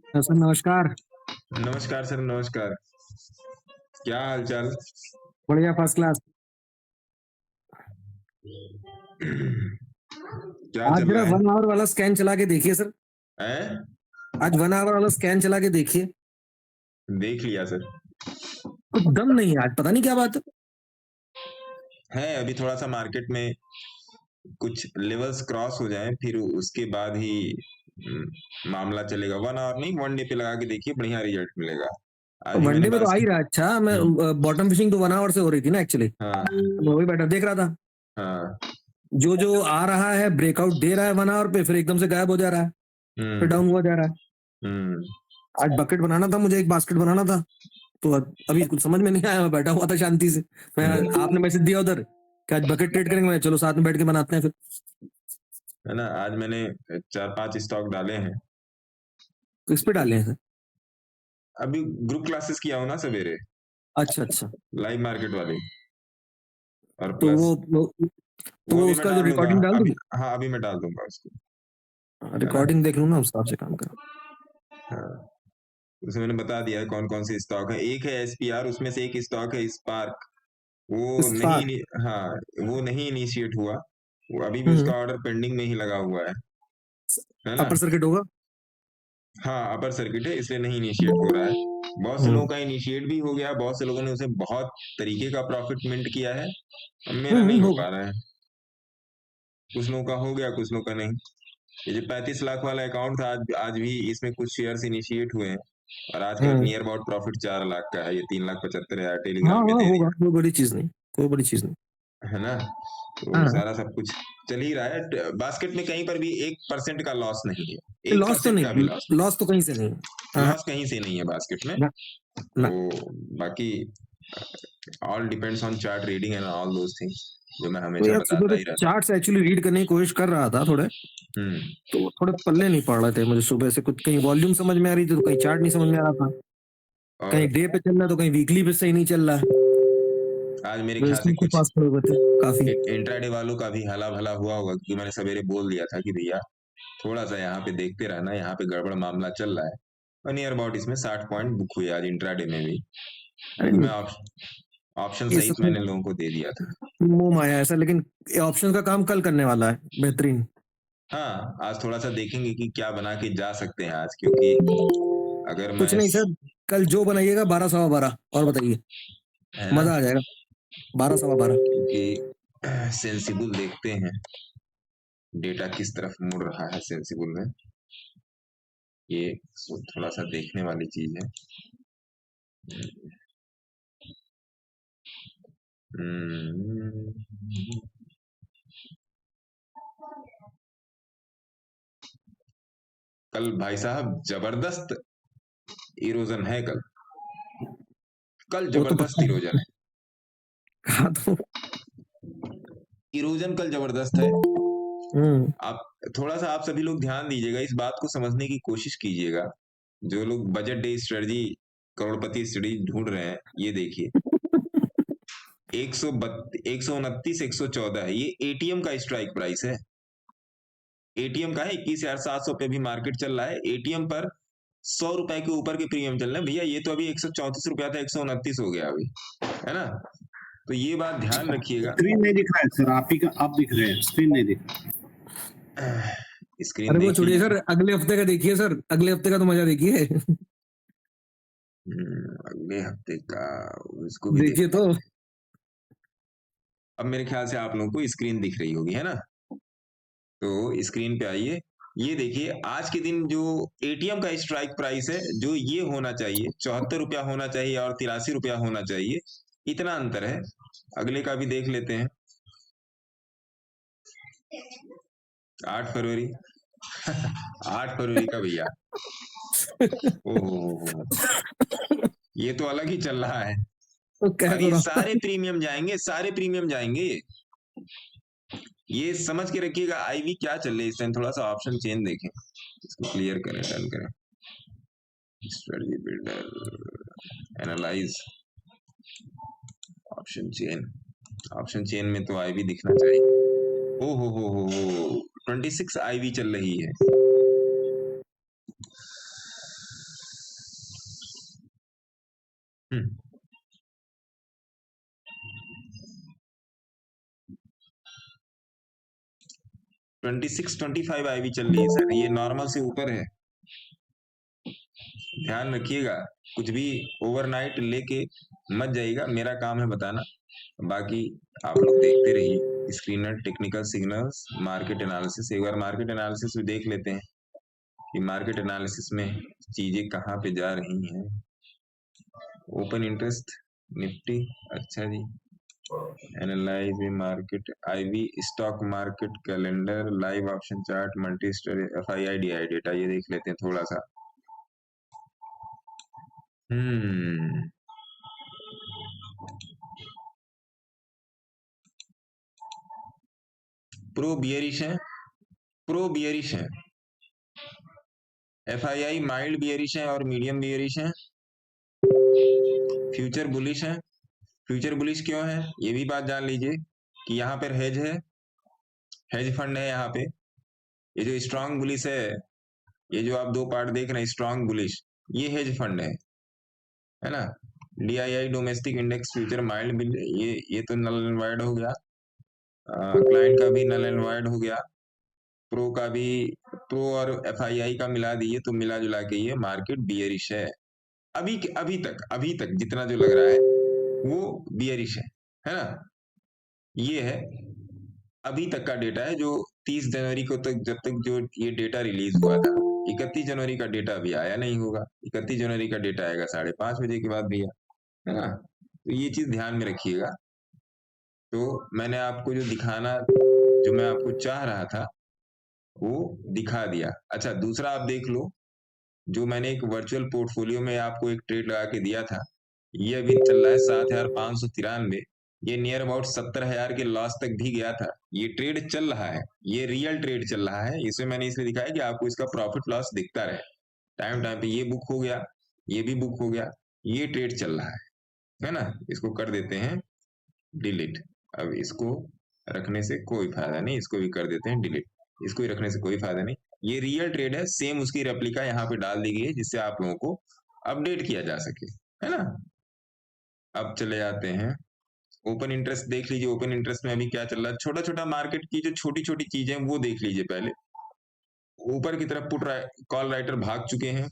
Sir नमस्कार। नमस्कार sir, नमस्कार। क्या हाल चाल? बढ़िया फर्स्ट क्लास। क्या आज चल जरा रहा है? 1 आवर वाला स्कैन चला के देखिए सर। हैं? आज 1 आवर वाला स्कैन चला के देखिए। देख लिया सर। कुछ दम नहीं है आज, पता नहीं क्या बात है। है अभी थोड़ा सा मार्केट में कुछ लेवल्स क्रॉस हो जाएं, फिर उसके बाद ही मामला चलेगा। 1 आवर नहीं, 1 डे पे लगा के देखिए, बढ़िया रिजल्ट मिलेगा। आज भी मैंने वनडे में तो आ ही बास्केट। रहा है। अच्छा, मैं बॉटम फिशिंग तो 1 आवर से हो रही थी ना एक्चुअली। हाँ, मैं वही बैठा देख रहा था। हाँ। जो जो आ रहा है ब्रेकआउट दे रहा है 1 आवर पे, फिर एकदम से गायब हो जा रहा है, फिर हम्म, डाउन हुआ जा रहा है। हम्म। आज बकेट बनाना था मुझे, एक बास्केट बनाना था। तो अभी कुछ समझ में नहीं आया, मैं बैठा हुआ था शांति से। मैं आपने मैसेज दिया उधर कि आज बकेट ट्रेड करेंगे, मैं चलो साथ में बैठ के बनाते हैं फिर। है ना, आज मैंने 4-5 स्टॉक डाले हैं। किस पे डाले हैं सर? अभी ग्रुप क्लासेस किया हूँ ना सवेरे, अच्छा अच्छा। लाइव मार्केट वाली। और तो प्लस वो वो अभी मैं उसका जो डाल दूंगा रिकॉर्डिंग डाल अभी। दूं? हाँ, अभी मैं डाल दूंगा उसको। है ना। रिकॉर्डिंग देख लूँ ना, उस हिसाब से काम करो। हाँ, उसमें मैंने बता दिया है कौन कौन से स्टॉक है। एक है एसपीआर, उसमें से एक स्टॉक है स्पार्क। वो नहीं इस्पात। हाँ, वो नहीं इनिशिएट हुआ। वो अभी भी हम्म। उसका ऑर्डर पेंडिंग में ही लगा हुआ है ना। अपर सर्किट होगा। हाँ, अपर सर्किट है, इसलिए नहीं इनिशिएट हो रहा है। बहुत से लोगों हम्म का इनिशिएट भी हो गया, बहुत से लोगों ने उसे बहुत तरीके का प्रॉफिट मिंट किया है। अब मेरा नहीं हो होगा। पा रहा है। कुछ लोगों का हो गया, कुछ लोगों का नहीं। ये जो 35 लाख वाला अकाउंट था, आज भी इसमें कुछ शेयर्स इनिशिएट हुए हैं। और आजकल हम्म। नियर अबाउट प्रॉफिट 4 लाख का है। ये 3,75,000 हाँ टेलीग्राम पे हाँ दे होगा, दिया। कोई बड़ी चीज नहीं, कोई बड़ी चीज नहीं। है ना। तो हाँ, सारा सब कुछ चल ही रहा है। बास्केट में कहीं पर भी 1% का लॉस नहीं है। एक लॉस तो परसेंट का भी नहीं, लॉस लॉस तो कहीं से नहीं है। नहीं। हाँ। लॉस कहीं से नहीं है बास्केट में। ना ना। तो बाकी all depends on chart reading and all those things, जो मैं तो हमेशा यार सुबह बताता तो ही रहता चार्ट्स एक्चुअली रीड करने की कोशिश कर रहा था थोड़े। हूँ। तो वो थोड़े पल्ले नहीं पड़ रहे थे मुझे सुबह से, कुछ कहीं वॉल्यूम समझ में आ रही थी तो कहीं चार्ट नहीं समझ में आ रहा था। और कहीं डे पे चल रहा है तो कहीं वीकली पे सही नहीं चल रहा है। आज मेरे ख्याल से रेजिस्टेंस के कुछ पास खड़े हुए थे काफी। इंट्राडे वालों का भी हला भला हुआ होगा, क्योंकि मैंने सवेरे बोल दिया था कि भैया थोड़ा सा यहाँ पे देखते रहना, यहाँ पे गड़बड़ मामला चल रहा है। और नियर अबाउट इसमें 60 पॉइंट बुक हुए आज इंट्राडे में भी, अरे क्योंकि मैं ऑप्शन ये सहित सब मैंने लोगों को दे दिया था। मोह माया ऐसा, लेकिन ऑप्शन का काम कल करने वाला है बेहतरीन। हाँ, आज थोड़ा सा देखेंगे कि क्या बना के जा सकते हैं आज, क्योंकि अगर कुछ मैं नहीं सर, कल जो बनाइएगा 12 सवा 12 और बताइए, है ना, मजा आ जाएगा। 12 सवा 12। क्योंकि सेंसिबल देखते हैं डेटा किस तरफ मुड़ रहा है सेंसिबल में। ये थोड़ा सा देखने वाली चीज है। हम्म, कल भाई साहब जबरदस्त इरोजन है कल। कल वो तो जबरदस्त पता है। इरोजन है। कहा तो। इरोजन कल जबरदस्त है। हम्म। आप थोड़ा सा, आप सभी लोग ध्यान दीजिएगा, इस बात को समझने की कोशिश कीजिएगा। जो लोग बजट डे स्ट्रेटजी, करोड़पति स्टडी ढूंढ रहे हैं, ये देखिए 129, 114 है, ये एटीएम का स्ट्राइक प्राइस है। एटीएम का है 21,700 पे भी मार्केट चल रहा है। एटीएम पर 100 रुपए के ऊपर के प्रीमियम चल रहे हैं भैया। ये तो अभी 134 रुपया था, 129 हो गया अभी, है ना। तो ये बात ध्यान रखिएगा। स्क्रीन नहीं दिख रहा है सर, आप ही का आप दिख रहे हैं, स्क्रीन नहीं दिख रहा। स्क्रीन अरे वो देख ही छोड़िए लीजिए। सर, अगले हफ्ते का देखिए सर, अगले हफ्ते का तो मजा देखिए। अगले हफ्ते का उसको भी देखिए देखना तो। है। अब मेरे ख्याल से आप लोगों को स्क्रीन दिख रही होगी, है ना। तो स्क्रीन पे आइए। ये देखिए आज के दिन जो एटीएम का स्ट्राइक प्राइस है, जो ये होना चाहिए 74 रुपया होना चाहिए और 83 रुपया होना चाहिए, इतना अंतर है। अगले का भी देख लेते हैं। 8 फरवरी। 8 फरवरी का भैया, ओहो, ये तो अलग ही चल रहा है। तो कह और तो ये रहा सारे प्रीमियम जाएंगे, सारे प्रीमियम जाएंगे। ये समझ के रखिएगा। आईवी क्या चल रही है इस टाइम, थोड़ा सा ऑप्शन चेन देखें, इसको क्लियर करें, डन करें। Strategy builder, analyse option chain. Option chain में तो आईवी दिखना चाहिए। ओ हो 26 आईवी चल रही है। 26-25 आईवी चल रही है सर, ये नॉर्मल से ऊपर है, ध्यान रखिएगा, कुछ भी ओवरनाइट लेके मत जाइएगा, मेरा काम है बताना, बाकी आप लोग देखते रहिए। Screener, technical signals, market analysis, एक बार मार्केट एनालिसिस भी देख लेते हैं कि मार्केट एनालिसिस में चीजें कहाँ पे जा रही हैं। ओपन इंटरेस्ट निफ्टी, अच्छा जी, analyse market, IV, stock market calendar, live option chart, multi story, FII DI data, ये देख लेते हैं थोड़ा सा। प्रो बियरिश है, प्रो बियरिश है, एफआईआई माइल्ड बियरिश है और मीडियम बियरिश है, फ्यूचर बुलिश है। फ्यूचर बुलिश क्यों है ये भी बात जान लीजिए कि यहाँ पर हेज है, हेज फंड है यहाँ पे। ये जो स्ट्रांग बुलिश है, ये जो आप दो पार्ट देख रहे हैं स्ट्रांग बुलिश, ये हेज फंड है ना। DII domestic index future mild, ये तो नल एंड वाइड हो गया, क्लाइंट का भी नल एंड वाइड हो गया, प्रो का भी, प्रो और एफआईआई का मिला दिए तो मिला जुला के ये मार्केट बियरिश है। अभी तक जितना जो लग रहा है वो बियरिश है ना। ये है अभी तक का डेटा है जो 30 जनवरी को तक, जब तक जो ये डेटा रिलीज हुआ था। 31 जनवरी का डेटा अभी आया नहीं होगा, 31 जनवरी का डेटा आएगा 5:30 के बाद भैया, है ना। तो ये चीज ध्यान में रखिएगा। तो मैंने आपको जो दिखाना, जो मैं आपको चाह रहा था वो दिखा दिया। अच्छा, दूसरा आप देख लो, जो मैंने एक वर्चुअल पोर्टफोलियो में आपको एक ट्रेड लगा के दिया था, ये अभी चल रहा है 7,593, ये नियर अबाउट 70,000 के लॉस तक भी गया था। ये ट्रेड चल रहा है, ये रियल ट्रेड चल रहा है, इसमें मैंने इसलिए दिखाया कि आपको इसका प्रॉफिट लॉस दिखता रहे टाइम टाइम पे। ये बुक हो गया, ये भी बुक हो गया, ये ट्रेड चल रहा है ना। इसको कर देते हैं डिलीट। अब इसको रखने से कोई फायदा नहीं, इसको भी कर देते हैं डिलीट, इसको ही रखने से कोई फायदा नहीं। ये रियल ट्रेड है, सेम उसकी रेप्लिका यहाँ पे डाल दी गई है जिससे आप लोगों को अपडेट किया जा सके, है ना। अब चले जाते हैं ओपन इंटरेस्ट, देख लीजिए ओपन इंटरेस्ट में अभी क्या चल रहा है। छोटा छोटा मार्केट की जो छोटी छोटी चीजें वो देख लीजिए पहले। ऊपर की तरफ कॉल राइटर भाग चुके हैं,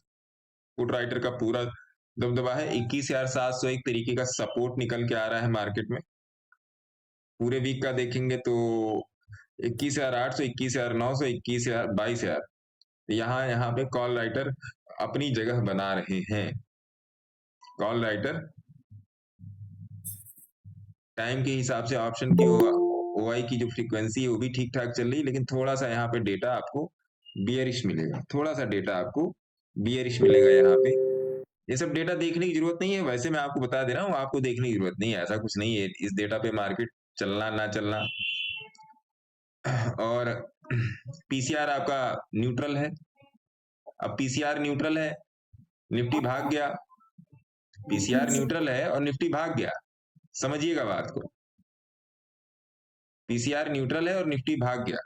पुट राइटर का पूरा दबदबा है। 21,700 एक तरीके का सपोर्ट निकल के आ रहा है मार्केट में। पूरे वीक का देखेंगे तो 21,800, 21,900, 21,000, 22,000, यहाँ पे कॉल राइटर अपनी जगह बना रहे हैं। कॉल राइटर टाइम के हिसाब से ऑप्शन की ओआई की जो फ्रीक्वेंसी है वो भी ठीक ठाक चल रही है, लेकिन थोड़ा सा यहाँ पे डेटा आपको बियरिश मिलेगा, थोड़ा सा डेटा आपको बियरिश मिलेगा यहाँ पे। ये सब डेटा देखने की जरूरत नहीं है, वैसे मैं आपको बता दे रहा हूँ, आपको देखने की जरूरत नहीं है, ऐसा कुछ नहीं है इस डेटा पे मार्केट चलना ना चलना। और पीसीआर आपका न्यूट्रल है। अब पीसीआर न्यूट्रल है, निफ्टी भाग गया, पीसीआर न्यूट्रल है और निफ्टी भाग गया, समझिएगा बात को। पीसीआर न्यूट्रल है और निफ्टी भाग गया।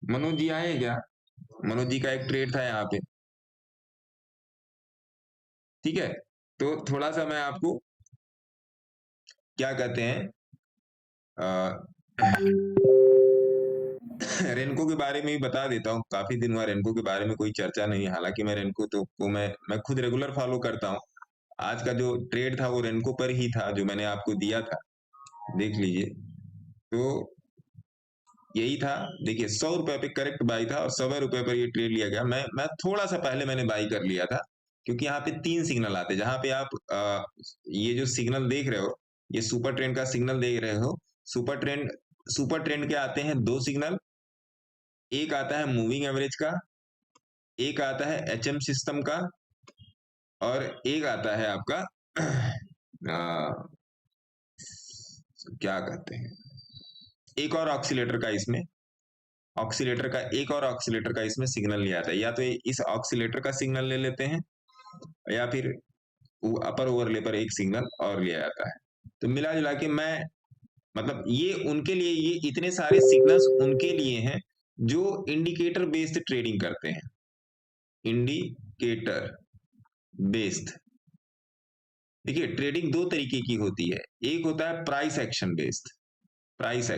मनोज जी आए क्या? मनोज जी का एक ट्रेड था यहाँ पे, ठीक है। तो थोड़ा सा मैं आपको क्या कहते हैं रेनको के बारे में भी बता देता हूँ। काफी दिन हुआ रेनको के बारे में कोई चर्चा नहीं, हालांकि मैं रेनको तो को मैं खुद रेगुलर फॉलो करता हूँ। आज का जो ट्रेड था वो रेनको पर ही था जो मैंने आपको दिया था, देख लीजिए। तो यही था, देखिए 100 रुपए पे करेक्ट बाई था और 100 रुपए पर ये ट्रेड लिया गया। मैं थोड़ा सा पहले मैंने बाई कर लिया था, क्योंकि यहाँ पे 3 सिग्नल आते हैं। जहां पे आप ये जो सिग्नल देख रहे हो, ये सुपर ट्रेंड का सिग्नल देख रहे हो। सुपर ट्रेंड के आते हैं 2 सिग्नल, एक आता है मूविंग एवरेज का, एक आता है एचएम सिस्टम का, और एक आता है आपका क्या कहते हैं, एक और ऑक्सीलेटर का इसमें सिग्नल लिया था। या तो इस ऑक्सीलेटर का सिग्नल ले लेते हैं, या फिर अपर ओवरले पर एक सिग्नल और लिया जाता है। तो मिला जुला के मैं, मतलब ये उनके लिए, ये इतने सारे सिग्नल्स उनके लिए हैं जो इंडिकेटर बेस्ड ट्रेडिंग करते हैं। इंडिकेटर बेस्ड देखिए ट्रेडिंग दो तरीके की होती है, एक होता है price action based, price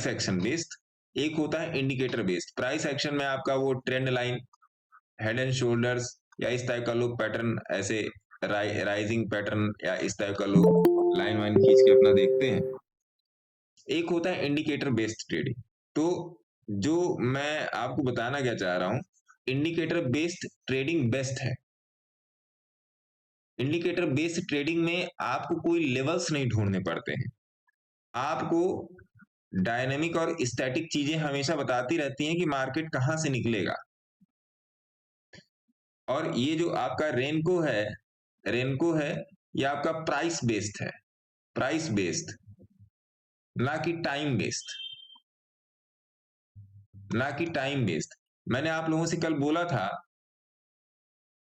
action based, एक होता है इंडिकेटर बेस्ड। प्राइस एक्शन में आपका वो trend line, head and shoulders या इस टाइप का लोग पैटर्न, ऐसे राइजिंग पैटर्न या इस टाइप का लोग लाइन वाइन खींच के अपना देखते हैं। एक होता है इंडिकेटर बेस्ड ट्रेडिंग। तो जो मैं आपको बताना क्या चाह रहा हूं, इंडिकेटर बेस्ड ट्रेडिंग बेस्ट है। इंडिकेटर बेस्ड ट्रेडिंग में आपको कोई लेवल्स नहीं ढूंढने पड़ते हैं, आपको डायनेमिक और स्टैटिक चीजें हमेशा बताती रहती हैं कि मार्केट कहां से निकलेगा। और ये जो आपका रेनको है, ये आपका प्राइस बेस्ड है, प्राइस बेस्ड, ना कि टाइम बेस्ड, ना कि टाइम बेस्ड। मैंने आप लोगों से कल बोला था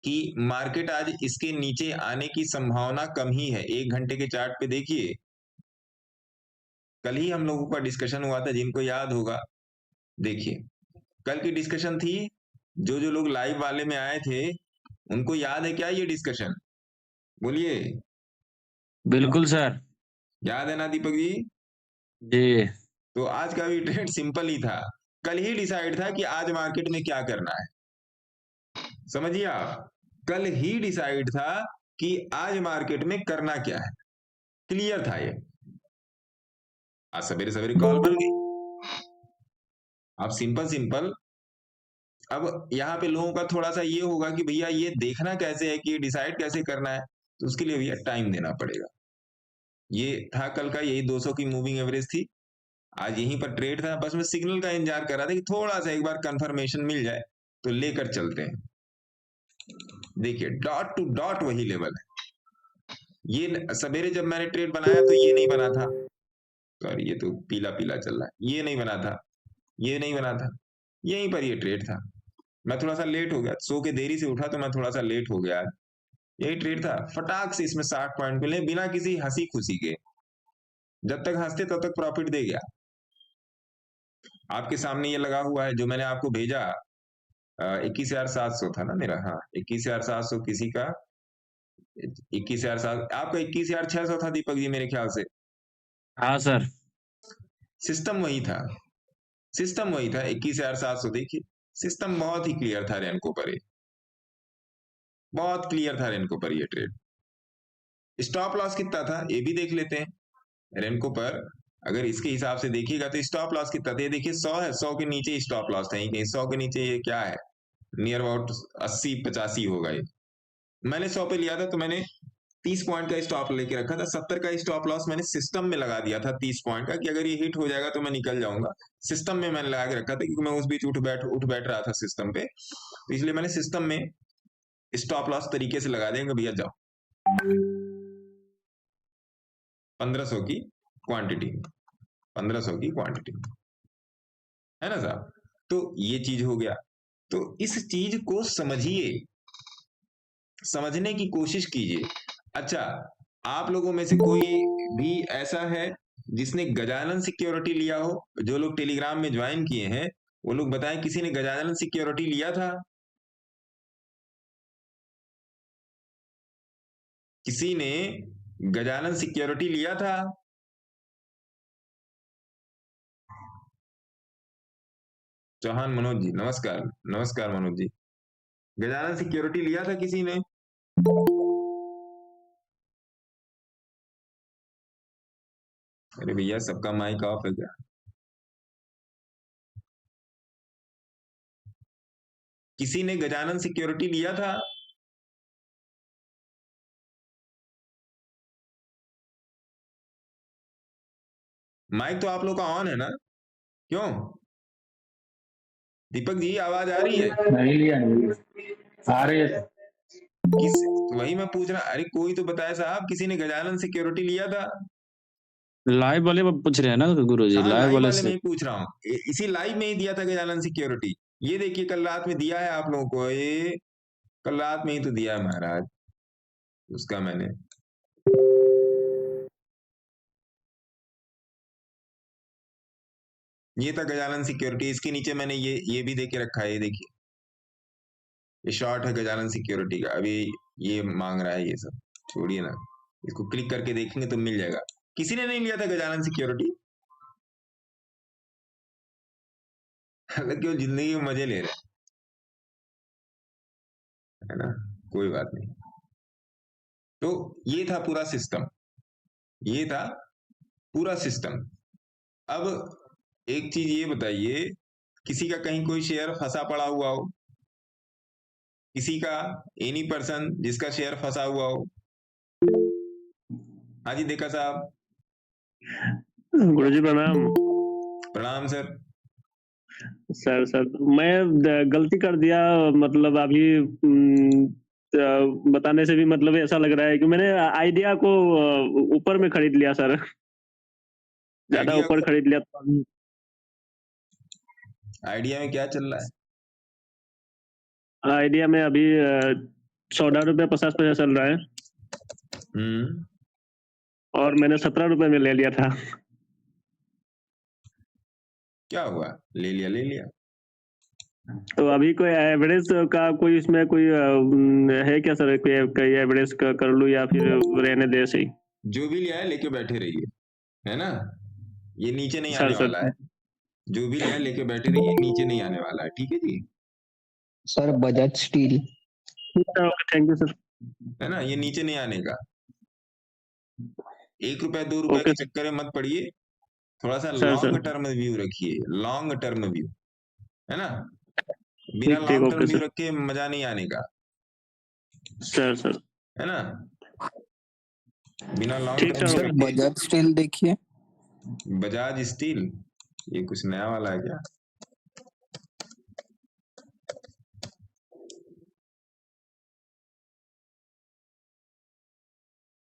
कि मार्केट आज इसके नीचे आने की संभावना कम ही है। 1 घंटे के चार्ट पे देखिए, कल ही हम लोगों का डिस्कशन हुआ था, जिनको याद होगा देखिए, कल की डिस्कशन थी, जो जो लोग लाइव वाले में आए थे उनको याद है क्या ये डिस्कशन? बोलिए। बिल्कुल सर। याद है ना दीपक जी? जी। तो आज का भी ट्रेड सिंपल ही था, कल ही डिसाइड था कि आज मार्केट में क्या करना है। समझिए आप, कल ही डिसाइड था कि आज मार्केट में करना क्या है, क्लियर था ये। आज सवेरे सवेरे कॉल बन गई। अब सिंपल अब यहाँ पे लोगों का थोड़ा सा ये होगा कि भैया ये देखना कैसे है कि ये डिसाइड कैसे करना है, तो उसके लिए भैया टाइम देना पड़ेगा। ये था कल का, यही 200 की मूविंग एवरेज थी, आज यहीं पर ट्रेड था, बस मैं सिग्नल का इंतजार कर रहा था कि थोड़ा सा एक बार कंफर्मेशन मिल जाए तो लेकर चलते हैं। देखिए डॉट टू डॉट वही लेवल है। ये सवेरे जब मैंने ट्रेड बनाया तो ये नहीं बना था, सॉरी ये तो पीला पीला चल रहा है, ये नहीं बना था, ये नहीं बना था, यहीं पर ये ट्रेड था। मैं थोड़ा सा लेट हो गया, सो के देरी से उठा तो मैं थोड़ा सा लेट हो गया। यही ट्रेड था, फटाक से इसमें 60 पॉइंट मिले बिना किसी हंसी खुशी के, जब तक हंसते तब तक प्रॉफिट दे गया। आपके सामने ये लगा हुआ है जो मैंने आपको भेजा, 21,700 था ना मेरा, हाँ 21,700 किसी का, 21,700 आपका, 21,600 था दीपक जी मेरे ख्याल से। हाँ सर। सिस्टम वही था, सिस्टम वही था 21,700। देखिए सिस्टम बहुत ही क्लियर था रेनको पर, बहुत क्लियर था रेनको पर ये ट्रेड। स्टॉप लॉस कितना था ये भी देख लेते हैं रेनको पर। अगर इसके हिसाब से देखिएगा तो स्टॉप लॉस कितना था, ये देखिए 100 है, 100 के नीचे स्टॉप लॉस था, कहीं 100 के नीचे ये क्या है, नियर अबाउट 80-85 होगा ये। मैंने 100 पे लिया था तो मैंने 30 पॉइंट का स्टॉप लेके रखा था, 70 का स्टॉप लॉस मैंने सिस्टम में लगा दिया था 30 पॉइंट का, कि अगर ये हिट हो जाएगा तो मैं निकल जाऊंगा। सिस्टम में मैंने लगा के रखा था क्योंकि मैं उस बीच उठ बैठ रहा था सिस्टम पे, तो इसलिए मैंने सिस्टम में स्टॉप लॉस तरीके से लगा देंगे, भैया जाओ 1500 की क्वांटिटी, 1500 की क्वांटिटी है ना साहब। तो ये चीज हो गया, तो इस चीज को समझिए, समझने की कोशिश कीजिए। अच्छा, आप लोगों में से कोई भी ऐसा है जिसने गजानन सिक्योरिटी लिया हो? जो लोग टेलीग्राम में ज्वाइन किए हैं वो लोग बताएं, किसी ने गजानन सिक्योरिटी लिया था? किसी ने गजानन सिक्योरिटी लिया था? चौहान मनोज जी नमस्कार, नमस्कार मनोज जी। गजानन सिक्योरिटी लिया था किसी ने? अरे भैया सबका माइक ऑफ है क्या? किसी ने गजानन सिक्योरिटी लिया था? माइक तो आप लोग का ऑन है ना? क्यों दीपक जी आवाज आ रही है? नहीं लिया, नहीं आ रही है। किस, वही मैं पूछ रहा, अरे कोई तो बताए साहब, किसी ने गजानन सिक्योरिटी लिया था? लाइव वाले पूछ रहे हैं ना गुरुजी, हाँ लाइव लाइव वाले वाले में से। ही पूछ रहा हूँ, इसी लाइव में ही दिया था गजानन सिक्योरिटी। ये देखिए कल रात में दिया है आप लोगों को, ये कल रात में ही तो दिया है महाराज, उसका मैंने ये था गजानन सिक्योरिटी, इसके नीचे मैंने ये भी दे के रखा है, ये देखिए ये शॉर्ट है गजानन सिक्योरिटी का। अभी ये मांग रहा है, ये सब छोड़िए ना, इसको क्लिक करके देखेंगे तो मिल जाएगा। किसी ने नहीं लिया था गजानन सिक्योरिटी, हालांकि वो जिंदगी में मजे ले रहे हैं, है ना, कोई बात नहीं। तो ये था पूरा सिस्टम, ये था पूरा सिस्टम। अब एक चीज ये बताइए, किसी का कहीं कोई शेयर फंसा पड़ा हुआ हो, किसी का एनी पर्सन जिसका शेयर फंसा हुआ हो? हाँ जी देखा साहब। गुरुजी प्रणाम। प्रणाम सर। सर मैं गलती कर दिया, मतलब अभी बताने से भी मतलब ऐसा लग रहा है कि मैंने आइडिया को ऊपर में खरीद लिया सर, ज्यादा आइडिया ऊपर खरीद लिया। आइडिया में क्या चल रहा है? आइडिया में अभी 14 रुपये 50 पैसा चल रहा है, और मैंने 17 रुपये में ले लिया था। क्या हुआ, ले लिया ले लिया। तो अभी कोई एवरेज का कोई इसमें कोई है क्या सर, कोई एवरेज कर लूं या फिर रहने दे सही? जो भी लिया है लेके बैठे रहिए, है ना, ये नीचे नहीं सर आने सर वाला है। जो भी लिया है लेके बैठे रहिए, नीचे नहीं आने वाला है, ठीक है जी। Sir Bajaj steel. Thank you sir. है ना, ये नीचे नहीं आने का। 1 रुपए 2 रुपए ओके के चक्कर में मत पड़िए, थोड़ा सा sir long sir term view रखिए, लॉन्ग टर्म व्यू, है ना। बिना ठीक long term okay view sir. रखे मजा नहीं आने का, सर है ना। बिना लॉन्ग ठीक टर्म सर। व्यू सर रखे। बजाज स्टील देखिए। बजाज स्टील, ये कुछ नया वाला है क्या?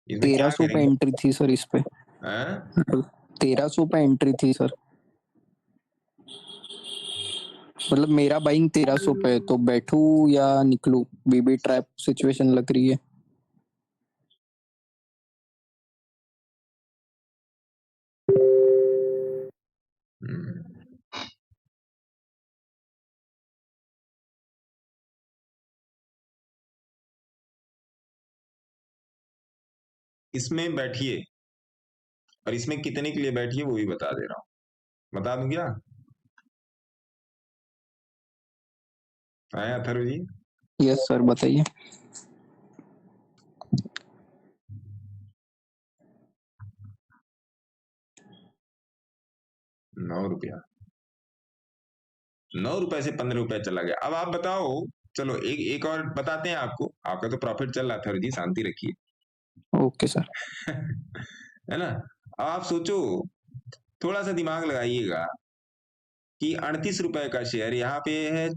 इसमें क्या 1300 पे करेंगे? एंट्री थी सर इस पे। हैं? 1300 पे एंट्री थी सर, मतलब मेरा बाइंग 1300 पे है, तो बैठू या निकलू? बीबी ट्रैप सिचुएशन लग रही है। इसमें बैठिए, और इसमें कितने के लिए बैठिए वो भी बता दे रहा हूं, बता दूं क्या? आया अथर्व जी? यस सर बताइए। ₹9, 9 से 15 रुपए चला गया। अब आप बताओ, चलो एक और बताते हैं आपको, आपका तो प्रॉफिट चल रहा था जी, शांति रखिए। Okay sir. है ना। अब आप सोचो, थोड़ा सा दिमाग लगाइएगा कि 38 रुपए का शेयर यहाँ पे है,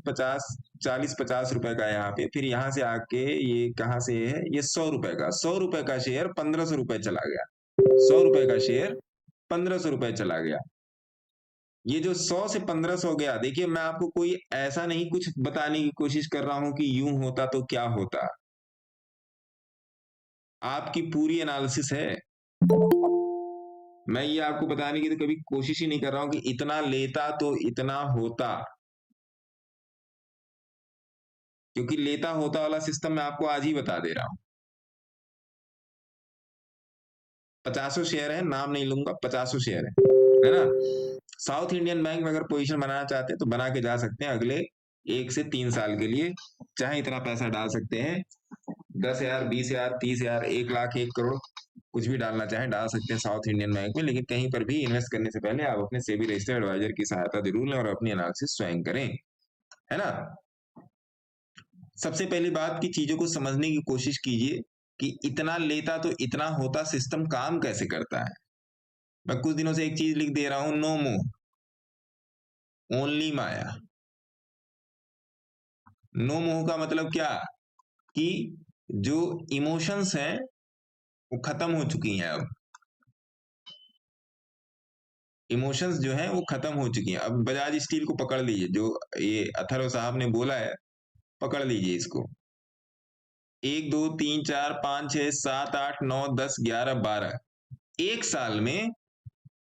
40-50 रुपए का यहाँ पे, फिर यहाँ से आके ये कहाँ से है, ये 100 रुपए का, 100 रुपए का शेयर 1500 रुपए चला गया, 100 रुपए का शेयर 1500 रुपए चला गया। ये जो 100 से 1500 गया, देखिए मैं आपको कोई ऐसा नहीं कुछ बताने की कोशिश कर रहा हूं कि यूं होता तो क्या होता, आपकी पूरी एनालिसिस है। मैं ये आपको बताने की तो कभी कोशिश ही नहीं कर रहा हूं कि इतना लेता तो इतना होता, क्योंकि लेता होता वाला सिस्टम मैं आपको आज ही बता दे रहा हूं। 50 शेयर है, नाम नहीं लूंगा, 50 शेयर है ना। साउथ इंडियन बैंक में अगर पोजीशन बनाना चाहते हैं तो बना के जा सकते हैं, अगले 1 से 3 साल के लिए चाहे इतना पैसा डाल सकते हैं, 10,000 20,000 30,000 1 लाख 1 करोड़ कुछ भी डालना चाहे डाल सकते हैं साउथ इंडियन बैंक में। लेकिन कहीं पर भी इन्वेस्ट करने से पहले आप अपने सेबी रजिस्टर्ड एडवाइजर की सहायता जरूर लें और अपनी एनालिसिस स्वयं करें, है ना। सबसे पहली बात की चीजों को समझने की कोशिश कीजिए कि इतना लेता तो इतना होता सिस्टम काम कैसे करता है। मैं कुछ दिनों से एक चीज लिख दे रहा हूं, नो मोह ओनली माया। नो मोह का मतलब क्या कि जो इमोशंस हैं वो खत्म हो चुकी हैं। अब इमोशंस जो हैं वो खत्म हो चुकी हैं। अब बजाज स्टील को पकड़ लीजिए, जो ये अथर्व साहब ने बोला है, पकड़ लीजिए इसको। 1 2 3 4 5 6 7 8 9 10 11 12, एक साल में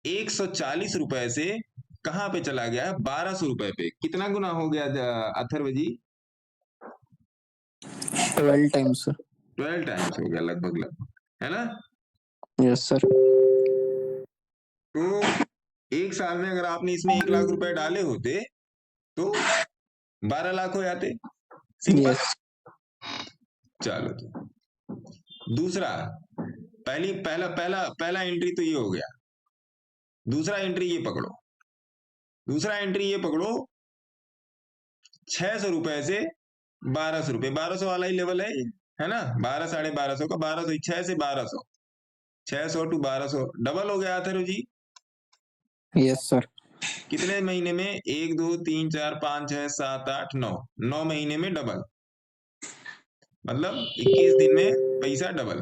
140 रुपए से कहां पे चला गया है? 1200 रुपए पे। कितना गुना हो गया अथर्व जी? 12 टाइम्स सर। 12 टाइम्स हो गया लगभग, है ना? Yes sir. तो एक साल में अगर आपने इसमें 1 लाख रुपए डाले होते तो 12 लाख हो जाते। सिंपल। यस। चलो तो दूसरा, पहला एंट्री तो ये हो गया। दूसरा एंट्री ये पकड़ो, 600 रुपए से 1200 रुपए, 1200 वाला ही लेवल है ना? 12 1250 का 1200, 6 से 1200, 600 टू 1200 डबल हो गया अथर्व जी। Yes sir. कितने महीने में? 1 2 3 4 5 6 7 8 9, 9 महीने में डबल, मतलब 21 दिन में पैसा डबल,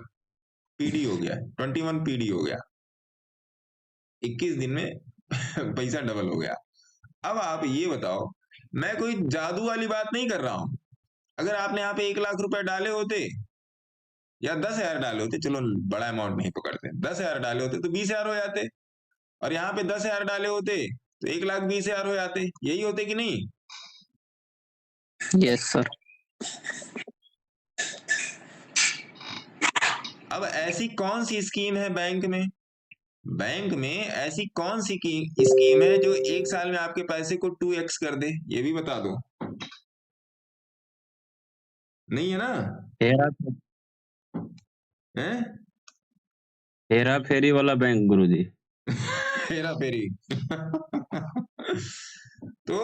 पीडी हो गया, 21 पीडी हो गया, 21 दिन में पैसा डबल हो गया। अब आप ये बताओ, मैं कोई जादू वाली बात नहीं कर रहा हूं। अगर आपने यहाँ पे 1 लाख रुपए डाले होते या 10,000 डाले होते, चलो बड़ा अमाउंट नहीं पकड़ते, 10,000 डाले होते तो 20,000 हो जाते, और यहाँ पे 10,000 डाले होते तो 1,20,000 हो जाते। यही होते कि नहीं? Yes sir. अब ऐसी कौन सी स्कीम है बैंक में ऐसी कौन सी स्कीम है जो 1 साल में आपके पैसे को 2x कर दे? ये भी बता दो। नहीं है ना? हेरा फेरी वाला बैंक गुरुजी। हेरा फेरी। तो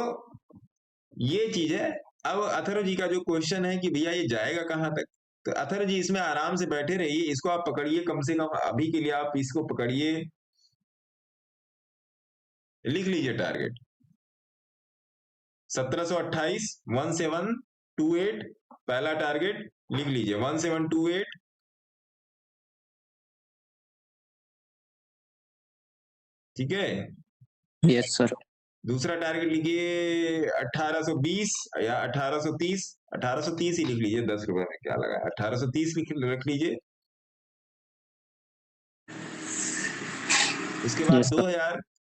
ये चीज है। अब अथर्व जी का जो क्वेश्चन है कि भैया ये जाएगा कहां तक, तो अथर्व जी इसमें आराम से बैठे रहिए, इसको आप पकड़िए, कम से कम अभी के लिए आप इसको पकड़िए, लिख लीजिए टारगेट 1728 1728, पहला टारगेट लिख लीजिए 1728, ठीक है? Yes sir. दूसरा टारगेट लिखिए 1820 या 1830, 1830 ही लिख लीजिए, 10 रुपए में क्या लगा, 1830 रख लीजिए। उसके बाद Yes, sir.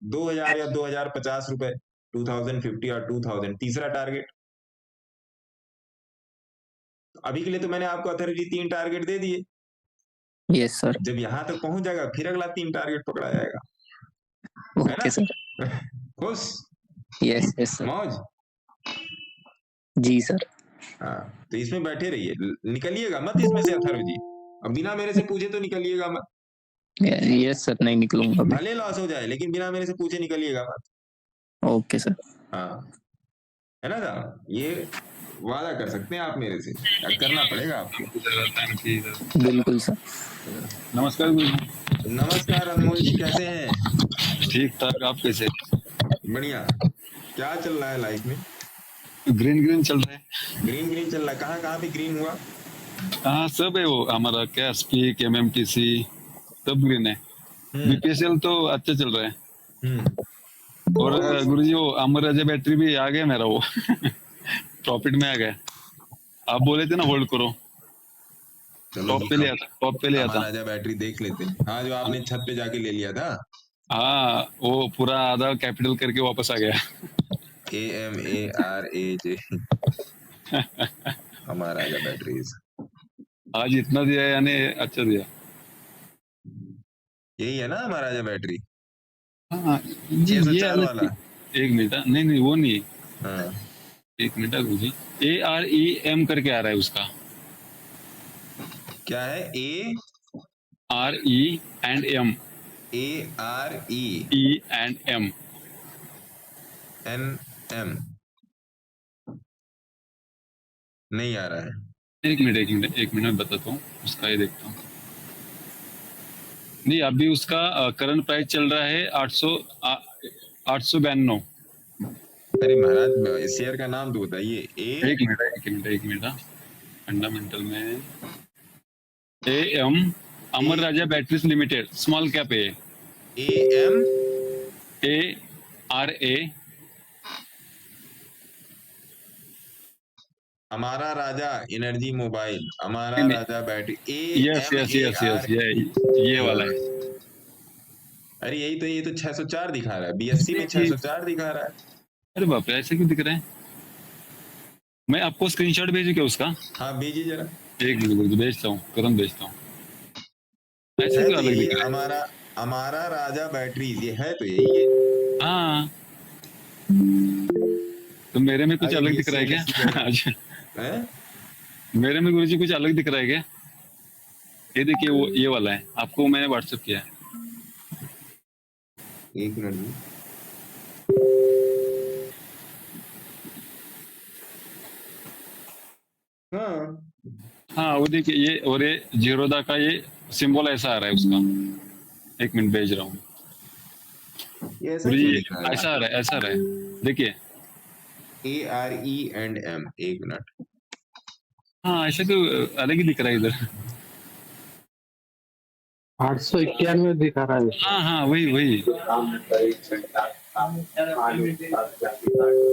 2000 या 2050 रुपए, 2050 और 2000, तीसरा टारगेट। अभी के लिए तो मैंने आपको अथर्व जी 3 टारगेट दे दिए। Yes sir. जब यहां तक पहुंच जाएगा फिर अगला 3 टारगेट पकड़ा जाएगा, ओके सर। खुश? Yes yes sir. मौज? जी सर। हाँ, तो इसमें बैठे रहिए, निकलिएगा मत इसमें से अथर्व जी। अब बिना मेरे से पूछे तो निकलिएगा मत। यस सर, नहीं निकलूंगा अभी। भले लॉस हो जाए लेकिन बिना मेरे से पूछे निकलिएगा मत। Okay sir. हाँ, है ना साहब? ये वादा कर सकते हैं आप मेरे से, करना पड़ेगा आपको। बिल्कुल सर। नमस्कार गुरु। नमस्कार अनमोल जी, कैसे हैं? ठीक ठाक, आप कैसे? बढ़िया। क्या चल रहा है लाइफ में? ग्रीन चल रहा है। ग्रीन चल रहा है। कहाँ कहाँ पे ग्रीन हुआ? हाँ, सब है वो हमारा, क्या स्पीक, MMTC सब ग्रीन है। BPSL तो अच्छा चल रहा है। और गुरुजी वो अमर राजा बैटरी भी आ गया मेरा, वो प्रॉफिट में आ गया। आप बोले थे ना होल्ड करो, टॉप पे लिया था। राजा बैटरी देख लेते। हाँ, जो आपने छत पे जाके ले लिया था। हाँ, वो पूरा आधा कैपिटल करके वापस आ गया। AMARAJ हमारा राजा बैटरीज आज इतना दिया है, यानी अच्छा दिया। यही है ना हमारा राजा बैटरी? हाँ, 604 वाला। एक मिनट, नहीं वो नहीं। हाँ, एक मिनट गुरुजी, AREM करके आ रहा है उसका। क्या है? RE and M। ARE and M। NM नहीं आ रहा है। एक मिनट बताता हूँ, उसका ये देखता हूँ। नहीं, अभी उसका करंट प्राइस चल रहा है 892। अरे महाराज, इस शेयर का नाम तो बताइए। एक मिनट फंडामेंटल में AM Amar Raja batteries limited, small cap है। ARA हमारा राजा एनर्जी मोबाइल, हमारा राजा बैटरी। यस, ये वाला है। अरे ये तो 604 दिखा रहा है, BSC में 604 दिखा रहा है। अरे बाप रे, ऐसे क्यों दिख रहा है? मैं आपको स्क्रीनशॉट भेजूं क्या उसका? हाँ भेजिए जरा। एक मिनट गुरुजी, भेजता हूँ, तुरंत भेजता हूँ। ऐसे है क्यों तो अलग यही दिख रहा है? हमारा हमारा राजा बैटरीज, ये है तो यही है। हाँ, तो मेरे में कुछ आगे अलग ये दिख रहा है क्या? CLSC अच्छा, है। मेरे में गुरुजी कुछ अलग दिख रहा है क्या? ये देखिए, वो ये वाला है, आपको मैंने व्हाट्सएप किया है। एक मिनट जी। हाँ, हाँ, वो देखिए, ये और ये जीरोदा का ये सिंबल ऐसा आ रहा है उसका। एक मिनट भेज रहा हूँ ये ऐसा गुरुजी, क्यों ये दिख रहा है? ऐसा आ रहा है, ऐसा आ रहा है, देखिए। AREM, एक मिनट। हाँ, ऐसे तो अलग ही दिख रहा है इधर। 891 दिखा रहा है। हाँ हाँ, वही वही।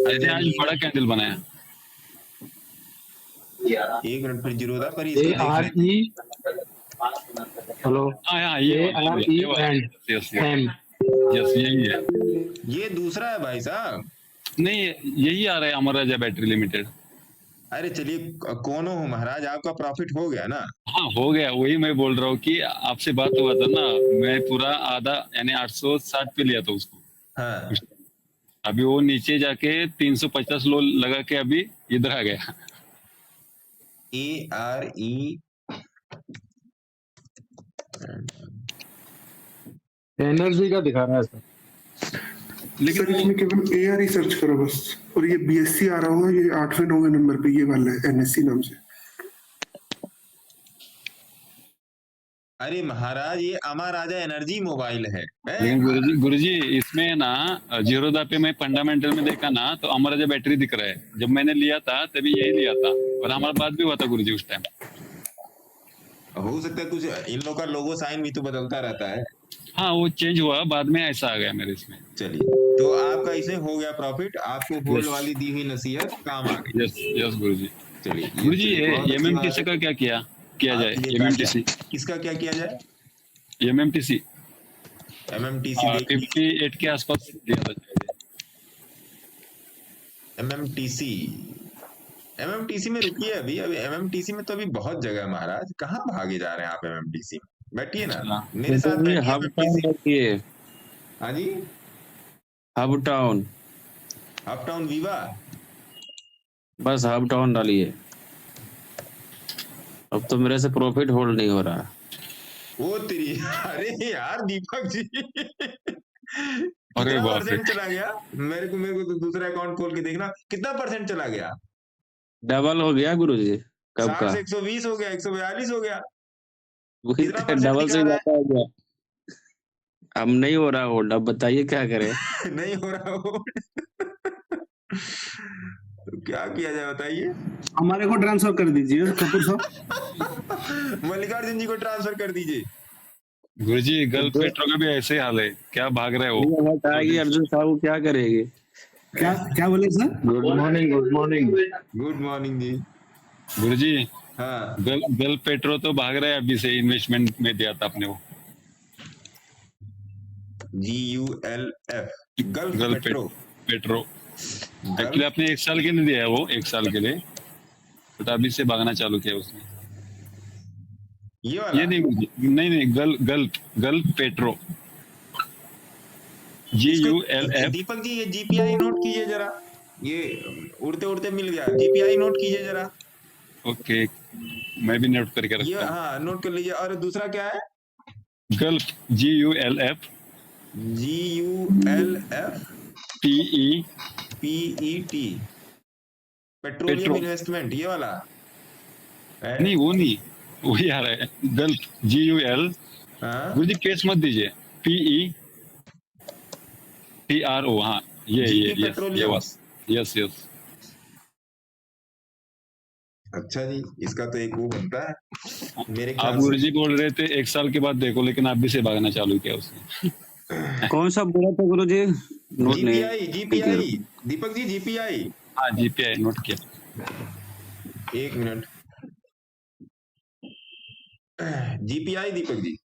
ऐसे आज बड़ा कैंडल बनाया। एक मिनट, फिर जीरोदा पर ही इसको देख ARE लेते। हेलो हाँ हाँ, ये वाला, ये वाला, यस यस AREM यस, यही है। ये दूसरा है भाई साहब। नहीं, यही आ रहा है अमर राजा बैटरी लिमिटेड। अरे चलिए, कौन हो महाराज, आपका प्रॉफिट हो गया ना। हाँ, हो गया, वही मैं बोल रहा हूँ कि आपसे बात हुआ था ना, मैं पूरा आधा यानी 860 पे लिया था उसको। हाँ, अभी वो नीचे जाके 350 लो लगा के अभी इधर आ गया। ARE एनर्जी का दिखा रहा है सर। लेकिन सर इसमें केवल AR ही सर्च करो बस, और ये BSC आ रहा होगा, ये 8वें 9वें नंबर पे ये वाला है, NSC नाम से। अरे महाराज, ये अमर राजा एनर्जी मोबाइल है। लेकिन गुरुजी इसमें ना जीरोदा पे मैं फंडामेंटल में देखा ना, तो अमर राजा बैटरी दिख रहा है। जब मैंने लिया था तभी यही लिया था, और हमारा बात भी हुआ था गुरुजी उस टाइम। हो सकता है कुछ इन लोग का लोगो साइन भी तो बदलता रहता है। हाँ, वो चेंज हुआ बाद में, ऐसा आ गया मेरे इसमें। चलिए, तो आपका इसमें हो गया प्रॉफिट, आपको होल्ड वाली दी हुई नसीहत काम आ गई। यस यस गुरुजी। चलिए गुरुजी, ये बहुत अच्छी बात एमएमटीसी है। का क्या किया जाए? आपके लिए क्या एमएमटीसी किसका क्या किया जाए? एमएमटीसी MMTC देखिए। 58 के आसपास दिया था शायद। MMTC MMTC में रुकिए, अभी अभी MMTC में तो अभी बहुत जगह है महाराज, कहाँ भागे जा रहे हैं आप MMTC में? बैठिए ना, अच्छा, मेरे साथ बैठिए हब टाउन MMTC। देखिए, हाँ जी, hub town, up town viva. बस हब टाउन डालिए। अब तो मेरे से प्रॉफिट होल्ड नहीं हो रहा। वो तेरी अरे यार दीपक जी, अरे कितना बाप रे, परसेंट चला गया? मेरे को तो दूसरा अकाउंट खोल के देखना, कितना परसेंट चला गया? डबल हो गया गुरुजी, कब 60 का? से 120 हो गया, 142 हो गया। वही कितना तो परसेंट डबल से दिखा रहा ज्यादा हो गया। अब नहीं हो रहा होल्ड, अब बताइए क्या करें। है? नहीं हो रहा हो। तो क्या किया जाए बताइए। हमारे को ट्रांसफर कर दीजिए कपूर साहब। मल्लिकार्जुन जी को ट्रांसफर कर दीजिए। गुरुजी गल्फ पेट्रो का भी ऐसे ही हाल है, क्या भाग रहे हो? ये बताएगी अर्जुन साहब क्या करेगी? क्या क्या बोले sir? Good morning, good morning. Good morning जी। गुरुजी, हाँ, गल्फ पेट्रो तो भाग रहा है अभी से, इन्वेस्टमेंट में दिया था आपने वो। GULF, gulf gulf petro. Petro actually gulf, आपने 1 साल के लिए दिया है वो, 1 साल के लिए, बट अभी से भागना चालू किया उसने। ये वाला। ये नहीं गुरुजी, नहीं gulf petro, GULF। Deepak ji ये GPI नोट कीजिए जरा, ये उड़ते उड़ते मिल गया, GPI नोट कीजिए जरा। ओके, मैं भी नोट करके ये रखता हूँ। हाँ नोट कर लीजिए। और दूसरा क्या है? Gulf, GULF GULF PET, petroleum petro, investment, ये वाला है। नहीं वो नहीं, वही आ रहा है गल्फ, GUL। हाँ, गुरुजी केस मत दीजिए, PETRO, हाँ ये GP यस ये पेट्रोलियम। बस, यस यस। अच्छा जी, इसका तो एक वो बनता है मेरे आप ख्याल से। गुरुजी बोल रहे थे 1 साल के बाद देखो, लेकिन आप भी से भागना चालू किया उसने। कौन सा बोला था गुरुजी? नोट नहीं। GPI Deepak ji, GPI। हाँ, GPI नोट किया। एक मिनट, GPI दीपक जी,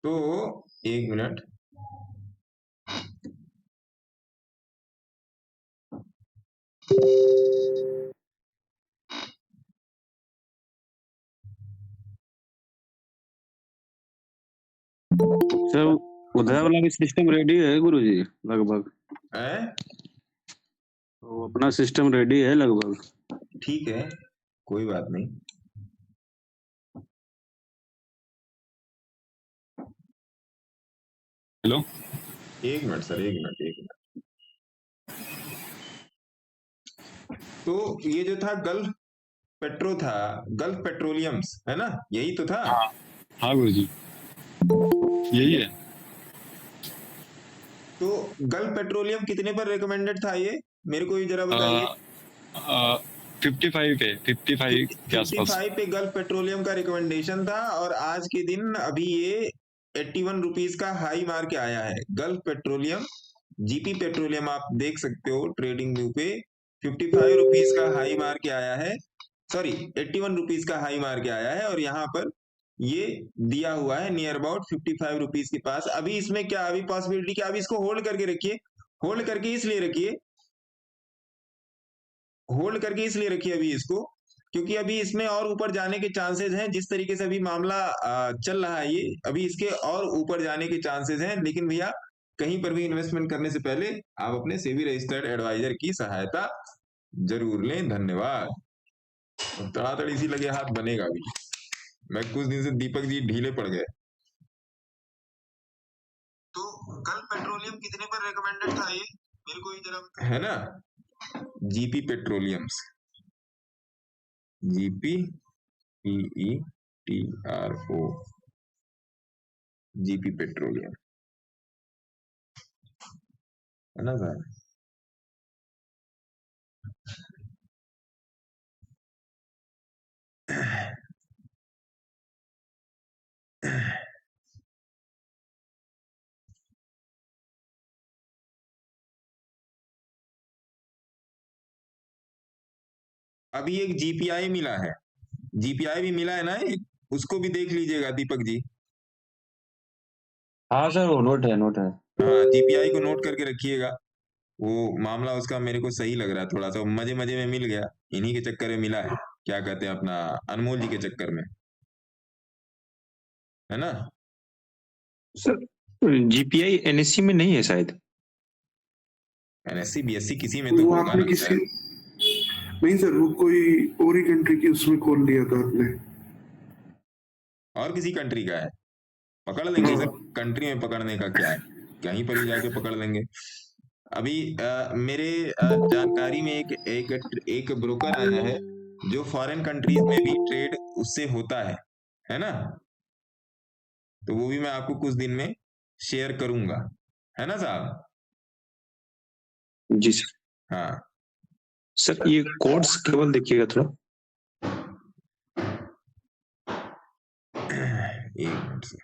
तो एक मिनट, सर उधर वाला भी सिस्टम रेडी है गुरुजी लगभग, हैं? तो अपना सिस्टम रेडी है लगभग। ठीक है, कोई बात नहीं। हेलो, एक मिनट सर, एक मिनट। तो ये जो था गल्फ पेट्रोलियम्स है ना, यही तो था। हाँ गुरुजी, यही है। तो गल्फ पेट्रोलियम कितने पर रिकमेंडेड था ये, मेरे को भी जरा बताइए। 55 पे, 55 के आसपास। 55 पे गल्फ पेट्रोलियम का रिकमेंडेशन था, और आज के दिन अभी ये 81 रुपीज का हाई मार के आया है। गल्फ पेट्रोलियम, जीपी पेट्रोलियम आप देख सकते हो ट्रेडिंग व्यू पे, 55 रुपीज का हाई मार के आया है, सॉरी 81 रुपीज का हाई मार के आया है, और यहाँ पर ये दिया हुआ है नियर अबाउट 55 रुपीज के पास। अभी इसमें क्या, अभी पॉसिबिलिटी क्या, अभी इसको होल्ड करके रखिए। होल्ड करके इसलिए रखिए अभी इसको, क्योंकि अभी इसमें और ऊपर जाने के चांसेस हैं। जिस तरीके से अभी मामला चल रहा है, ये अभी इसके और ऊपर जाने के चांसेस हैं। लेकिन भैया, कहीं पर भी इन्वेस्टमेंट करने से पहले आप अपने सेबी रजिस्टर्ड एडवाइजर की सहायता जरूर लें। धन्यवाद। तड़ातड़ी सी लगे हाथ बनेगा भी। मैं कुछ दिन से दीपक जी ढीले पड़ गए। तो कल पेट्रोलियम कितने पर रिकमेंडेड था ये, मेरे को जरा है ना, GP petroleums, GPPETRO, GP petroleum है ना सर। अभी एक जीपीआई मिला है, जीपीआई भी मिला है ना एक, उसको भी देख लीजिएगा दीपक जी। हाँ सर, वो नोट है। हाँ, जीपीआई को नोट करके रखिएगा। वो मामला उसका मेरे को सही लग रहा है, थोड़ा सा मजे में मिल गया, इन्हीं के चक्कर में मिला है, क्या कहते हैं अपना अनमोल जी के चक्कर में, है ना। सर जीपीआई एनएससी में नहीं है शायद। एनएससी बीएससी किसी में तो वो होगा आपने ना किसी सर। नहीं सर, वो कोई और ही कंट्री की उसमें खोल लिया था आपने। और किसी कंट्री का है, पकड़ लेंगे हाँ। सर, कंट्री में पकड़ने का क्या है, कहीं पर भी जाके पकड़ लेंगे। अभी मेरे जानकारी में एक ब्रोकर आया है जो फॉरेन कंट्रीज में भी ट्रेड उससे होता है ना। तो वो भी मैं आपको कुछ दिन में शेयर करूंगा, है ना साहब। जी सर। हाँ सर ये कोड्स केवल देखिएगा थोड़ा। एक मिनट सर।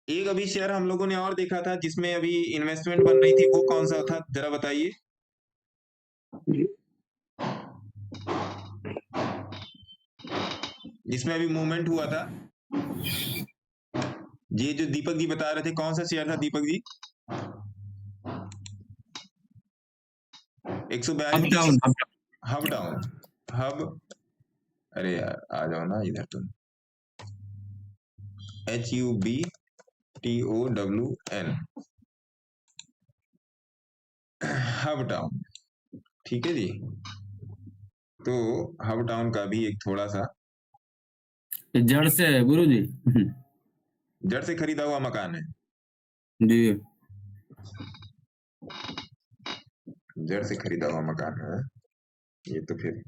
एक अभी शेयर हम लोगों ने और देखा था जिसमें अभी इन्वेस्टमेंट बन रही थी, वो कौन सा था जरा बताइए। जिसमें अभी मूवमेंट हुआ था, ये जो दीपक जी बता रहे थे, कौन सा शेयर था Deepak ji. 142 hub down, hub, अरे यार आ जाओ ना इधर तुम, HUBTOWN, हब डाउन, ठीक है जी। तो हब डाउन का भी एक थोड़ा सा जड़ से है गुरु जी। जड़ से खरीदा हुआ मकान है जी, जड़ से खरीदा हुआ मकान है ये। तो फिर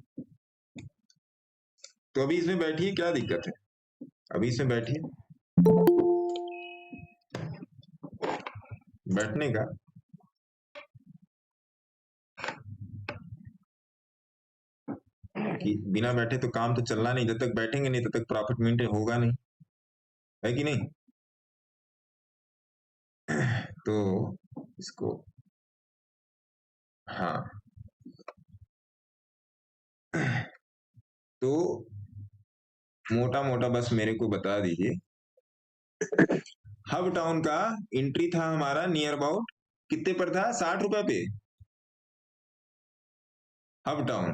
तो अभी इसमें बैठिए, क्या दिक्कत है, अभी इसमें बैठिए, बैठने का कि बिना बैठे तो काम तो चलना नहीं, जब तक बैठेंगे नहीं तब तक प्रॉफिट मेंटेन होगा नहीं, है कि नहीं। तो इसको हाँ, तो मोटा मोटा बस मेरे को बता दीजिए। हब टाउन का एंट्री था हमारा नियर अबाउट कितने पर था, 60 रुपए पे हब टाउन,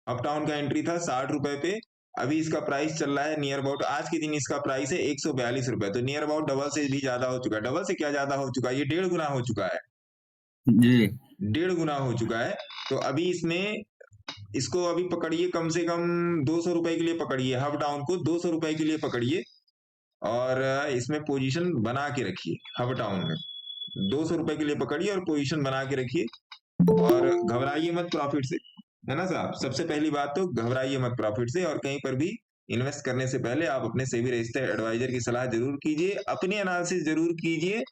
अप टाउन का एंट्री था 60 रुपए पे, अभी इसका प्राइस चल रहा है नियर अबाउट, आज के दिन इसका प्राइस है 142 रुपए, तो नियर अबाउट डबल से भी ज्यादा हो चुका है। डबल से क्या ज्यादा हो चुका है, ये 1.5 गुना हो चुका है, जी 1.5 गुना हो चुका है। तो अभी इसमें इसको अभी पकड़िए, कम से कम 200 रुपए के लिए पकड़िए, हब डाउन को 200 रुपए के लिए पकड़िए और इसमें पोजीशन बना के रखिए। हब डाउन में 200 रुपए के लिए पकड़िए और पोजीशन बना के रखिए और घबराइए मत प्रॉफिट से, है ना साहब। सबसे पहली बात तो घबराइए मत प्रॉफिट से, और कहीं पर भी इन्वेस्ट करने से पहले आप अपने सेबी रजिस्टर्ड एडवाइजर की सलाह जरूर कीजिए, अपनी एनालिसिस जरूर कीजिए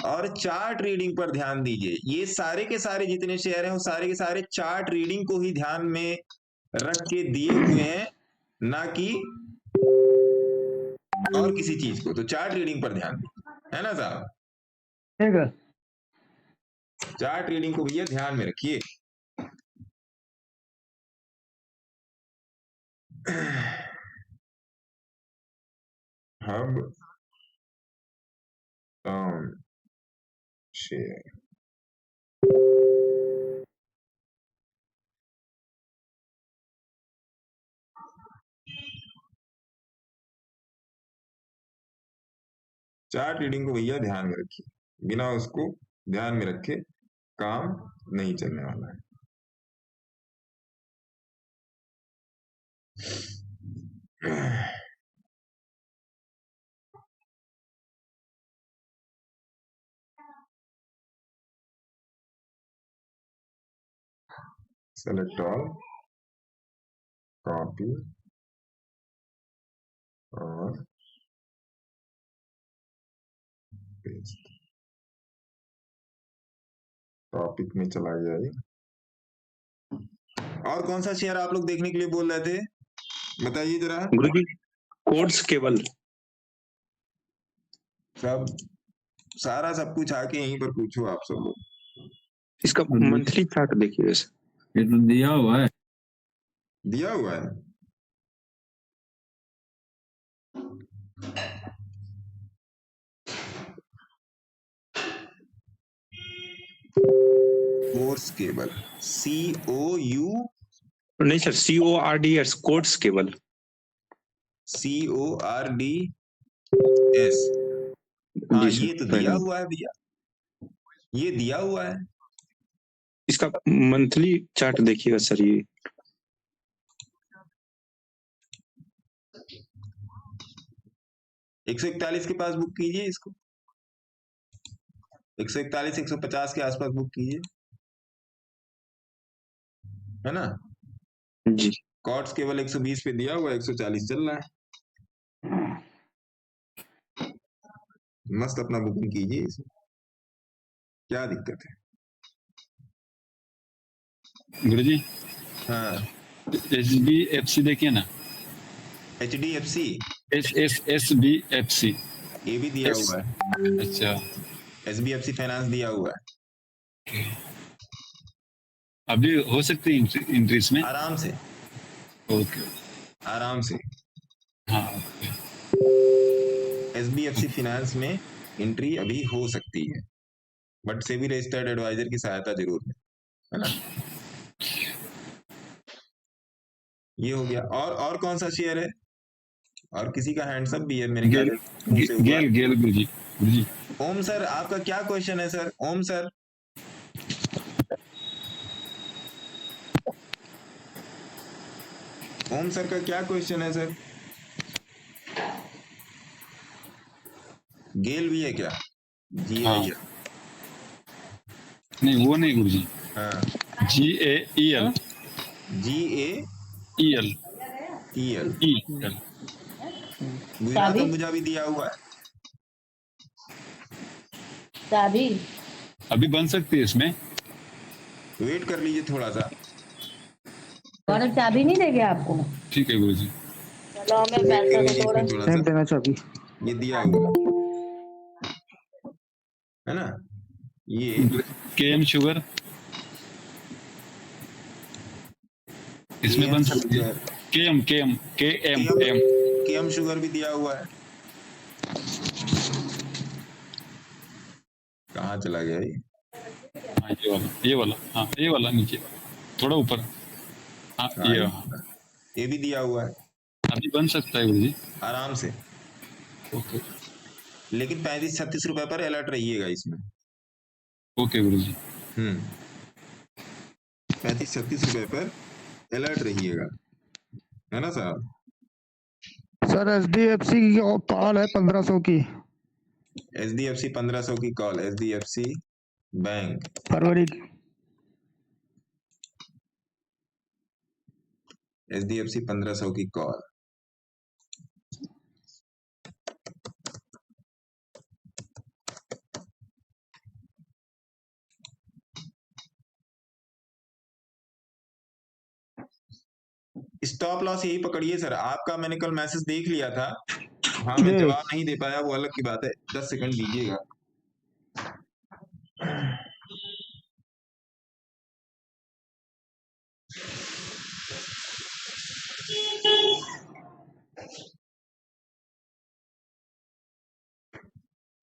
और चार्ट रीडिंग पर ध्यान दीजिए। ये सारे के सारे जितने शेयर हैं वो सारे के सारे चार्ट रीडिंग को ही ध्यान में रख के दिए हुए हैं, ना कि और किसी चीज को। तो चार्ट रीडिंग पर ध्यान दीजिए, है ना साहब। ठीक है, चार्ट रीडिंग को भैया ध्यान में रखिए। Hub down share chart reading को भैया ध्यान में रखिए, बिना उसको ध्यान में रखे काम नहीं चलने वाला है। सेलेक्ट ऑल, कॉपी और पेस्ट, टॉपिक में चला गया ये। और कौन सा शेयर आप लोग देखने के लिए बोल रहे थे, बताइए जरा। गुरुजी कोड्स केवल सब सारा सब कुछ आके यहीं पर पूछो आप सब लोग। इसका मंथली चार्ट देखिए वैसे। ये तो दिया हुआ है, दिया हुआ है। कोर्स केबल, COU नहीं सर, CORDS कोड्स केवल, CORDS। हाँ जी ये तो सर, दिया हुआ है भैया, ये दिया हुआ है। इसका मंथली चार्ट देखिएगा सर। ये 141 के पास बुक कीजिए इसको, 141 150 के आसपास बुक कीजिए, है ना। जी कॉर्ड्स केवल 120 पे दिया हुआ है, 140 चल रहा है। मस्त अपना बुकिंग कीजिए इसमें, क्या दिक्कत है। गुरुजी हाँ HDFC देखिए ना, HDFC SBFC ये भी दिया हुआ है। अच्छा, SBFC फाइनेंस दिया हुआ है। अभी हो सकती है एंट्री इसमें आराम से, ओके आराम से। हाँ ओके। SBFC फाइनेंस में एंट्री अभी हो सकती है, बट सेबी रजिस्टर्ड एडवाइजर की सहायता जरूर है ना। ये हो गया। और कौन सा शेयर है, और किसी का हैंड्स अप भी है मेरे ख्याल से। गेल गुरुजी। ओम सर आपका क्या क्वेश्चन है सर। ओम सर ओम सर का क्या क्वेश्चन है सर। गेल भी है क्या जी। हाँ। नहीं वो नहीं गुरुजी, हाँ GAEL गुजरात अंबुजा भी दिया हुआ है। चाबी अभी बन सकती है इसमें, वेट कर लीजिए थोड़ा सा। और चाबी नहीं देंगे आपको। ठीक है गुरुजी। चलो हमें पैसा तो थोड़ा थोड़ा सा चाबी ये दिया हुआ है ना। ये KM शुगर इसमें बन सकती है। KM शुगर भी दिया हुआ है। कहाँ चला गया ये। हाँ ये वाला हाँ ये वाला नीचे थोड़ा ऊपर। हाँ, हाँ, ये ये भी दिया हुआ है अभी बन सकता है गुरुजी। आराम से, ओके लेकिन 35-36 रुपए पर अलर्ट रहिएगा इसमें। ओके गुरुजी। 35-36 रुपए पर अलर्ट रहिएगा, है ना साहब? सर HDFC की कॉल है 1500 की HDFC 1500 की कॉल, HDFC बैंक, फरवरी की। HDFC 1500 की कॉल। स्टॉप लॉस यही पकड़िए सर। आपका मैंने कल मैसेज देख लिया था, हाँ मैं जी जवाब नहीं दे पाया, वो अलग की बात है। 10 सेकंड दीजिएगा।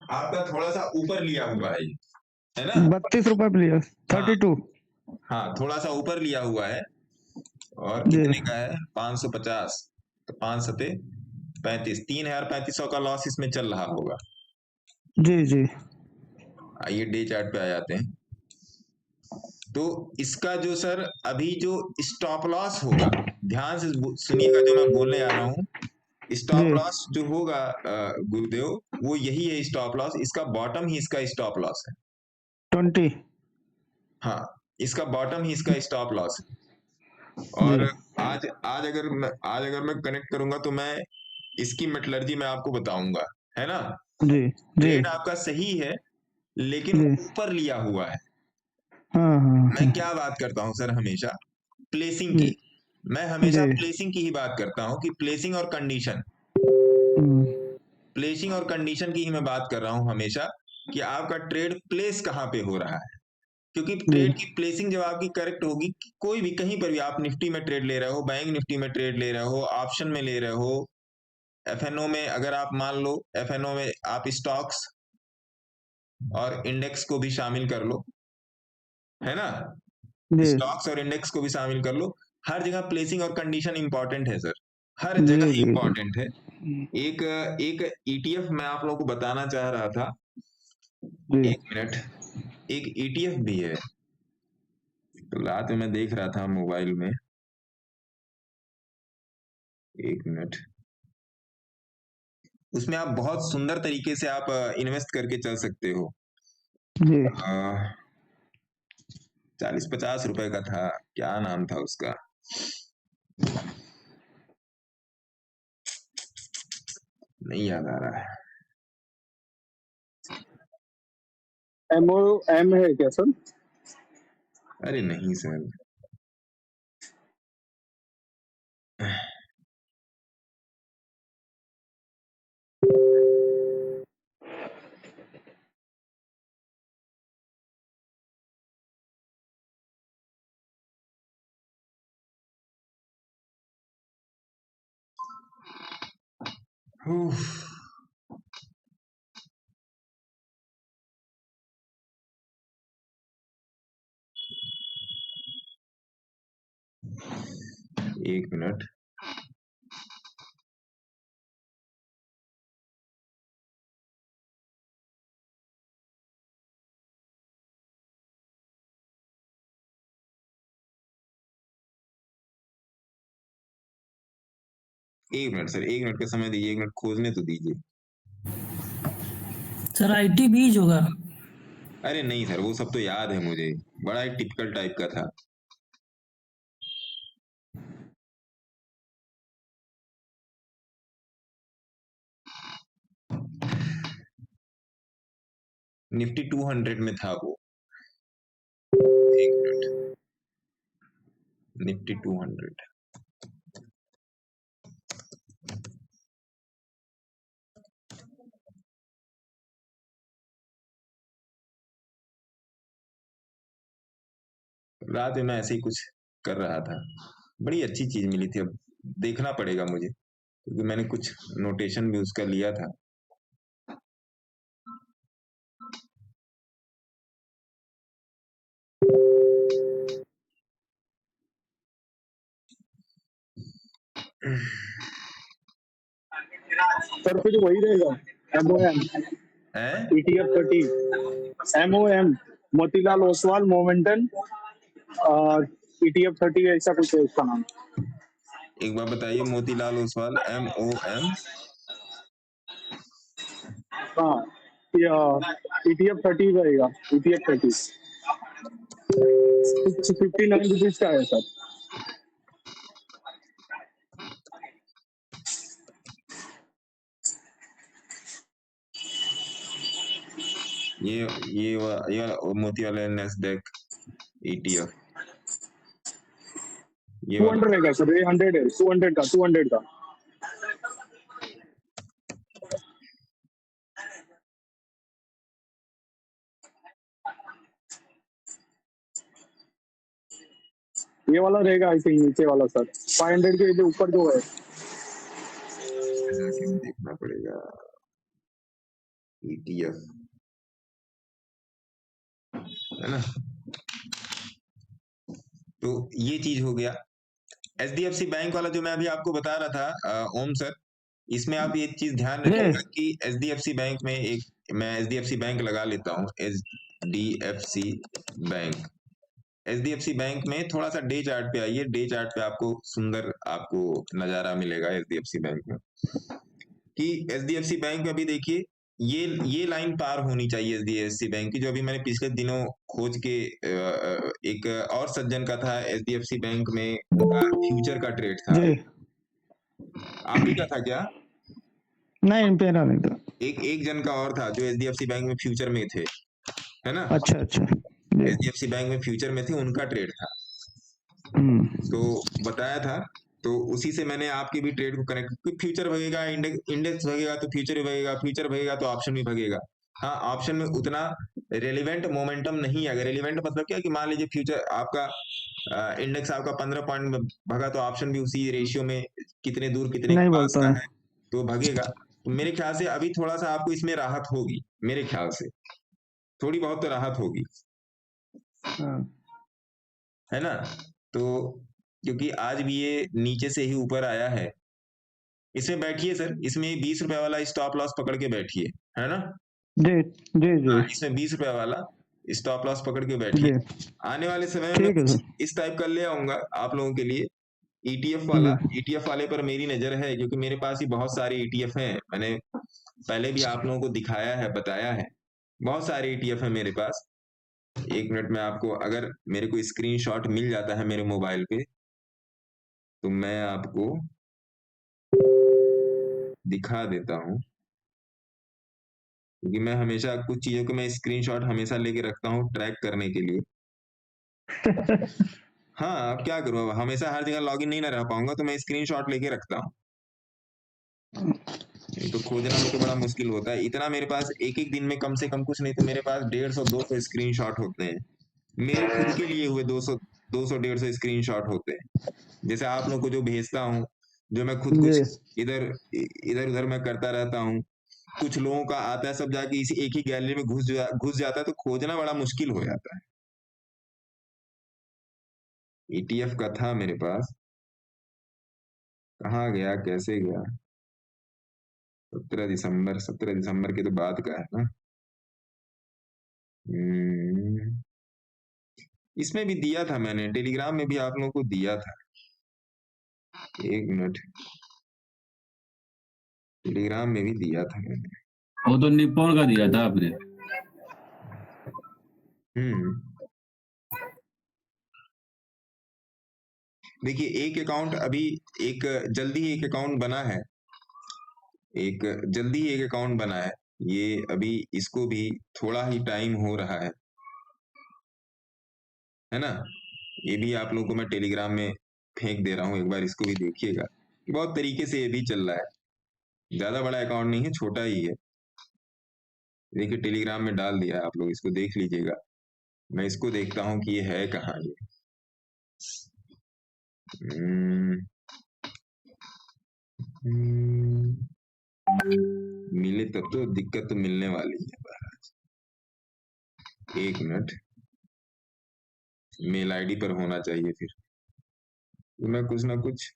आपका थोड़ा सा ऊपर लिया हुआ है ना? 32 रुपए प्लीज, 32। हाँ, थोड़ा सा ऊपर लिया हुआ है। और जी कितने का है? 550, तो 5 सते 35, 3,3500 का लॉस इसमें चल रहा होगा। जी जी आइए डे चार्ट पे आ जाते हैं। तो इसका जो सर अभी जो स्टॉप लॉस होगा, ध्यान से सुनिएगा जो मैं बोलने आ रहा हूँ। स्टॉप जी लॉस जो होगा गुरुदेव, वो यही है स्टॉप लॉस। इसका बॉटम ही इसका स्टॉप लॉस है। 20। हाँ, इसका बॉटम ही इसका स्टॉप लॉस है। जी और आज आज अगर मैं कनेक्ट करूंगा तो मैं इसकी मेटलर्जी मैं आपको बताऊंगा, है ना? जी जी ट्रेड आपका सही है, लेकिन जी ऊपर लिया हुआ है। हाँ हाँ मैं हाँ, क्या बात करता हूँ सर हमेशा? प्लेसिंग जी की। मैं हमेशा जी प्लेसिंग की ही बात करता हूँ कि प्लेसिंग और कंडीशन, हम्म, प्लेसिंग और कंडीशन की ही मैं बात कर रहा हूँ हमेशा, कि आपका ट्रेड प्लेस कहाँ पे हो रहा है। क्योंकि जी ट्रेड की प्लेसिंग जब आपकी करेक्ट होगी, कोई भी कहीं पर भी, आप निफ्टी में ट्रेड ले रहे हो, बैंक निफ्टी में ट्रेड ले रहे हो, ऑप्शन में ले रहे हो, एफएनओ में, अगर आप मान लो एफएनओ में आप स्टॉक्स और इंडेक्स को भी शामिल कर लो, है ना? जी स्टॉक्स और इंडेक्स को भी शामिल कर लो। हर जगह प्लेसिंग और कंडीशन इंपॉर्टेंट है सर, हर जी जगह जी जी इंपॉर्टेंट है। एक एक ईटीएफ मैं आप लोगों को बताना चाह रहा था, जी एक मिनट। एक ईटीएफ भी है, तो रात में मैं देख रहा था मोबाइल में, एक मिनट। उसमें आप बहुत सुंदर तरीके से आप इन्वेस्ट करके चल सकते हो। जी 40-50 रुपए का था, क्या नाम था उसका? नहीं याद आ रहा है। MOM है क्या सर? अरे नहीं सर, उफ, एक मिनट। एक मिनट सर, एक मिनट का समय दीजिए, एक मिनट खोजने तो दीजिए। सर IT बीज होगा। अरे नहीं सर, वो सब तो याद है मुझे, बड़ा ही टिपिकल टाइप का था। निफ्टी 200 में था वो। एक मिनट, निफ्टी 200। रात में मैं ऐसे ही कुछ कर रहा था, बड़ी अच्छी चीज मिली थी। अब देखना पड़ेगा मुझे, क्योंकि मैंने कुछ नोटेशन भी उसका लिया था। सर फिर वही रहेगा MOM है ETF 30 MOM Motilal Oswal मोमेंटन ETF 30 ऐसा कुछ है उसका नाम। एक बार बताइए, मोतीलाल ओसवाल MOM हाँ ETF 30 रहेगा ETF 30 59 रुपीज का है सर। ये मोतीलाल NASDAQ ETF ये 200 रहेगा सर, ये 100 है 200 का ये वाला रहेगा आई थिंक, नीचे वाला सर 500 के जो ऊपर जो है देखना पड़ेगा। ETF है ना, तो ये चीज हो गया। HDFC बैंक वाला जो मैं अभी आपको बता रहा था ओम सर, इसमें आप ये चीज ध्यान रखिएगा कि HDFC बैंक में मैं HDFC बैंक लगा लेता हूँ, HDFC बैंक। HDFC बैंक में थोड़ा सा डे चार्ट पे आइए, डे चार्ट पे आपको सुंदर आपको नजारा मिलेगा HDFC बैंक में, कि HDFC बैंक में अभी देखिए ये लाइन पार होनी चाहिए HDFC बैंक की, जो अभी मैंने पिछले दिनों खोज के एक और सज्जन का था HDFC बैंक में, उनका फ्यूचर का ट्रेड था। आप ही का था क्या? नहीं मेरा नहीं था, एक जन का और था जो HDFC बैंक में फ्यूचर में थे, है ना? अच्छा HDFC बैंक में फ्यूचर में थे, उनका ट्रेड था, तो बताया था, तो उसी से मैंने आपके भी ट्रेड को कनेक्ट, फ्यूचर भगेगा, इंडेक्स भगेगा तो फ्यूचर भी भगेगा, फ्यूचर भगेगा तो ऑप्शन भी भगेगा। हाँ, ऑप्शन में उतना रेलिवेंट मोमेंटम नहीं है। रेलिवेंट मतलब क्या कि मान लीजिए फ्यूचर आपका इंडेक्स आपका 15 पॉइंट में भगा तो ऑप्शन भी उसी रेशियो में कितने दूर कितने के पास का है तो भगेगा। तो मेरे ख्याल से अभी थोड़ा सा आपको इसमें राहत होगी, मेरे ख्याल से थोड़ी बहुत तो राहत होगी, है ना? तो क्योंकि आज भी ये नीचे से ही ऊपर आया है, इसमें बैठिए सर, इसमें 20 रुपए वाला स्टॉप लॉस पकड़ के बैठिए, है ना? जी जी जी, इसमें 20 रुपए वाला स्टॉप लॉस पकड़ के बैठिए। आने वाले समय में मैं इस टाइप का ले आऊंगा आप लोगों के लिए ETF वाला। ETF वाले पर मेरी नजर है, क्योंकि मेरे पास ही बहुत सारे ETF हैं, मैंने पहले भी आप लोगों को दिखाया है, बताया है, बहुत सारे ETF है मेरे पास। एक मिनट में आपको, अगर मेरे को स्क्रीनशॉट मिल जाता है मेरे मोबाइल पे, तो मैं आपको दिखा देता हूं, क्योंकि मैं हमेशा कुछ चीजों को मैं स्क्रीनशॉट हमेशा लेके रखता हूं ट्रैक करने के लिए। हाँ, अब क्या करूं, अब हमेशा हर जगह लॉगिन नहीं ना रह पाऊंगा, तो मैं स्क्रीनशॉट लेके रखता हूं, तो खोजना मुझे बड़ा मुश्किल होता है। इतना मेरे पास एक दिन में कम से कम कुछ नहीं तो मेरे पास 150-200 स्क्रीनशॉट होते हैं, मेरे खुद के लिए हुए 200-150 स्क्रीनशॉट होते हैं, जैसे आप लोग को जो भेजता हूँ, जो मैं खुद कुछ इधर उधर मैं करता रहता हूँ, कुछ लोगों का आता है, सब जाके इसी एक ही गैलरी में घुस जाता है, तो खोजना बड़ा मुश्किल हो जाता है। ETF का था मेरे पास, कहाँ गया, कैसे गया? 17 दिसंबर के तो बाद का है ना। इसमें भी दिया था मैंने, टेलीग्राम में भी आप लोगों को दिया था, एक मिनट, टेलीग्राम में भी दिया था मैंने, वो तो निप्पॉन का दिया था आपने। देखिए एक अकाउंट अभी जल्दी ही एक अकाउंट बना है, जल्दी ही एक अकाउंट बना है, ये अभी इसको भी थोड़ा ही टाइम हो रहा है ना? ये भी आप लोगों को मैं टेलीग्राम में फेंक दे रहा हूँ, एक बार इसको भी देखिएगा, बहुत तरीके से ये भी चल रहा है, ज्यादा बड़ा अकाउंट नहीं है, छोटा ही है। देखिए टेलीग्राम में डाल दिया है, आप लोग इसको देख लीजिएगा। मैं इसको देखता हूँ कि ये है कहाँ ये। मिले तब तो, दिक्कत तो मिलने वाली है महाराज। एक मिनट, मेल आईडी पर होना चाहिए, फिर तो मैं कुछ ना कुछ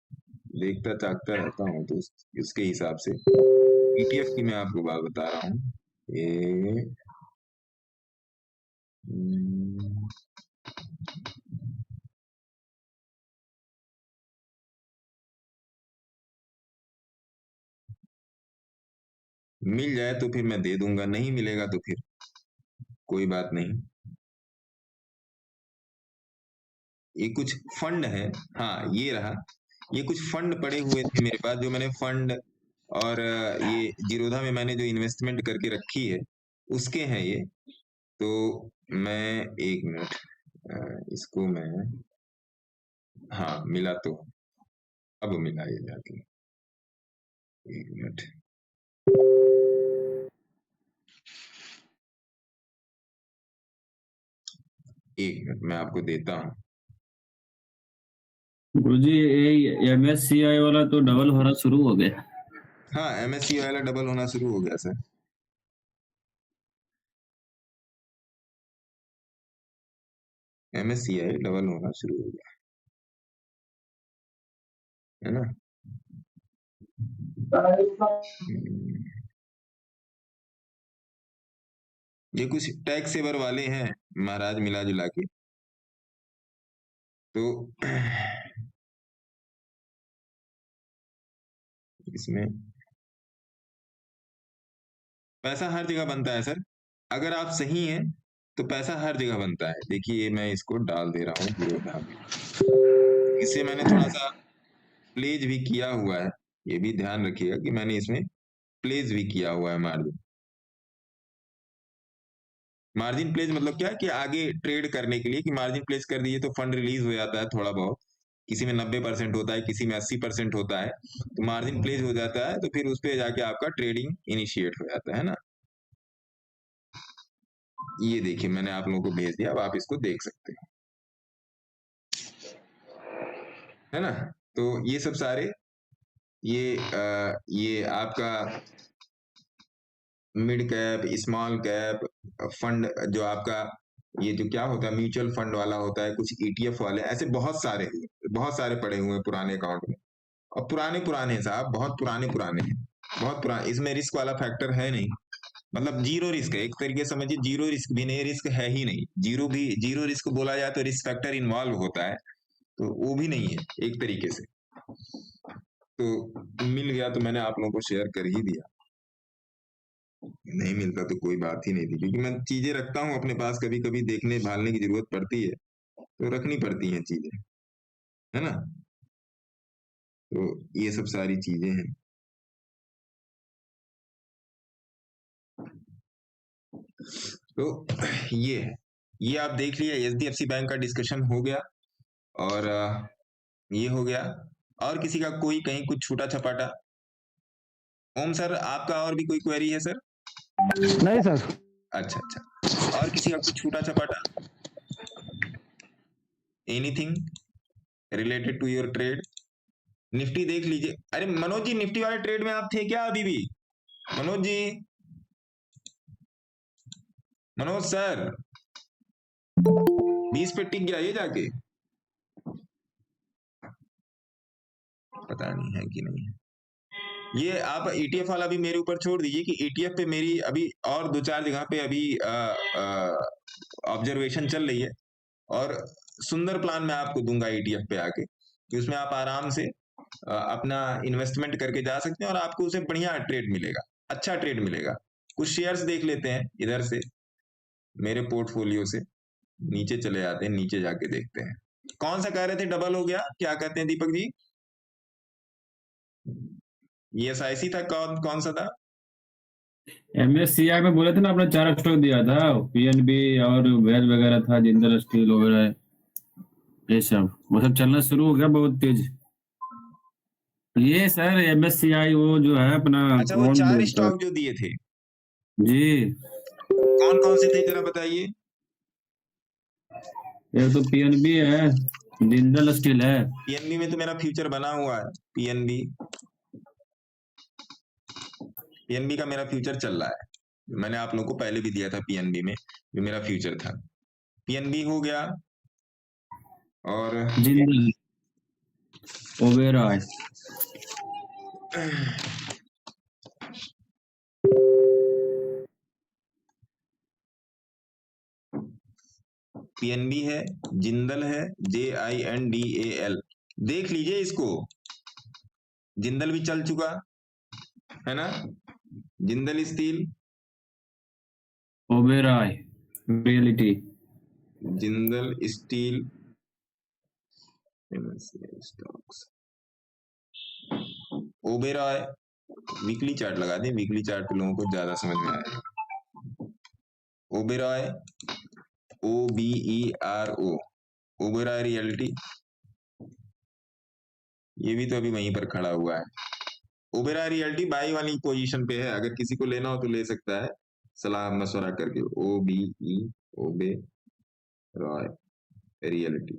देखता चाकता रहता हूँ, तो उसके हिसाब से ETF की मैं आपको बात बता रहा हूँ। ये मिल जाए तो फिर मैं दे दूंगा, नहीं मिलेगा तो फिर कोई बात नहीं। ये कुछ फंड है, हाँ ये रहा, ये कुछ फंड पड़े हुए थे मेरे पास, जो मैंने फंड और ये जीरोधा में मैंने जो इन्वेस्टमेंट करके रखी है उसके हैं ये। तो मैं 1 मिनट, इसको मैं, हाँ मिला, तो अब मिला ये जाके, 1 मिनट। मैं आपको देता हूँ। गुरुजी ये MSCI वाला तो डबल होना शुरू हो गया। हाँ MSCI वाला डबल होना शुरू हो गया सर। MSCI डबल होना शुरू हो गया है ना। ये कुछ टैक्स सेवर वाले हैं महाराज, मिला जुला के। तो इसमें पैसा हर जगह बनता है सर, अगर आप सही हैं तो पैसा हर जगह बनता है। देखिए मैं इसको डाल दे रहा हूँ जीरोधा में, इसे मैंने थोड़ा सा प्लेज भी किया हुआ है, ये भी ध्यान रखिएगा कि मैंने इसमें प्लेज भी किया हुआ है मार्जिन। मार्जिन प्लेज मतलब क्या है कि आगे ट्रेड करने के लिए, कि मार्जिन प्लेज कर दीजिए तो फंड रिलीज हो जाता है थोड़ा बहुत, किसी में 90% होता है, किसी में 80% होता है, तो मार्जिन प्लेज हो जाता है, तो फिर उस पे जाके आपका ट्रेडिंग इनिशिएट हो जाता है ना। ये देखिए मैंने आप लोगों को भेज दिया, अब आप इसको देख सकते हैं, है ना। तो ये सब सारे ये आपका mid cap, small cap fund, जो आपका ये जो क्या होता है म्यूचुअल फंड वाला होता है, कुछ ETF वाले, ऐसे बहुत सारे पड़े हुए हैं पुराने अकाउंट में, और पुराने साहब, बहुत पुराने हैं, बहुत पुराने। इसमें रिस्क वाला फैक्टर है नहीं, मतलब जीरो रिस्क है, एक तरीके से समझिए जीरो रिस्क भी नहीं, रिस्क है ही नहीं, जीरो रिस्क बोला जाए तो रिस्क फैक्टर इन्वॉल्व होता है, तो वो भी नहीं है एक तरीके से। तो मिल गया तो मैंने आप लोगों को शेयर कर ही दिया, नहीं मिलता तो कोई बात ही नहीं थी, क्योंकि मैं चीजें रखता हूँ अपने पास, कभी कभी देखने भालने की जरूरत पड़ती है तो रखनी पड़ती हैं चीजें, है ना। तो ये सब सारी चीजें हैं। तो ये आप देख लिए, HDFC बैंक का डिस्कशन हो गया, और ये हो गया। और किसी का कोई कहीं कुछ छूटा छपाटा? ओम सर आपका और भी कोई क्वेरी है सर? नहीं सर। अच्छा, और किसी का कुछ छूटा छपाटा? Anything related to your trade? Nifty देख लीजिए। अरे मनोज जी, निफ्टी वाले ट्रेड में आप थे क्या अभी भी? मनोज जी, मनोज सर, 20 पे टिक गया ये जाके, पता नहीं है कि नहीं है। ये आप ETF वाला भी मेरे ऊपर छोड़ दीजिए, कि ETF पे मेरी अभी और 2-4 जगह पे अभी ऑब्जर्वेशन चल रही है, और सुंदर प्लान मैं आपको दूंगा ETF पे आके, कि उसमें आप आराम से अपना इन्वेस्टमेंट करके जा सकते हैं, और आपको उसे बढ़िया ट्रेड मिलेगा, अच्छा ट्रेड मिलेगा। कुछ शेयर्स देख लेते हैं इधर से, मेरे पोर्टफोलियो से नीचे चले जाते हैं, नीचे जाके देखते हैं। कौन सा कह रहे थे डबल हो गया, क्या कहते हैं दीपक जी? ये SIC था, कौन सा था? MSCI में बोले थे ना, आपने 4 स्टॉक दिया था, PNB और वेल वगैरह था, जिंदल स्टील वगैरह, ये सब वो सब चलना शुरू हो गया बहुत तेज। ये सर MSCI वो जो है अपना, अच्छा, वो 4 स्टॉक जो दिए थे जी, कौन से थे जरा बताइए। एक तो PNB है, जिंदल स्टील है। PNB में तो मेरा फ्यूचर बना हुआ है, PNB का मेरा फ्यूचर चल रहा है, मैंने आप लोगों को पहले भी दिया था PNB में, जो मेरा फ्यूचर था। PNB हो गया, और ओबेरॉय, पीएनबी है, जिंदल है, JINDAL, देख लीजिए इसको, जिंदल भी चल चुका है ना, Jindal steel, Oberoi reality, Jindal steel stocks, Oberoi, weekly chart लगा दें, वीकली चार्ट पे लोगों को ज्यादा समझ में आएगा। ओबेरॉय, OBERO, ओबेरॉय रियलिटी, ये भी तो अभी वहीं पर खड़ा हुआ है। ओबेरॉय रियलिटी बाई वाली पोजीशन पे है, अगर किसी को लेना हो तो ले सकता है, सलाह मशवरा करके। ओबेरॉय रियलिटी।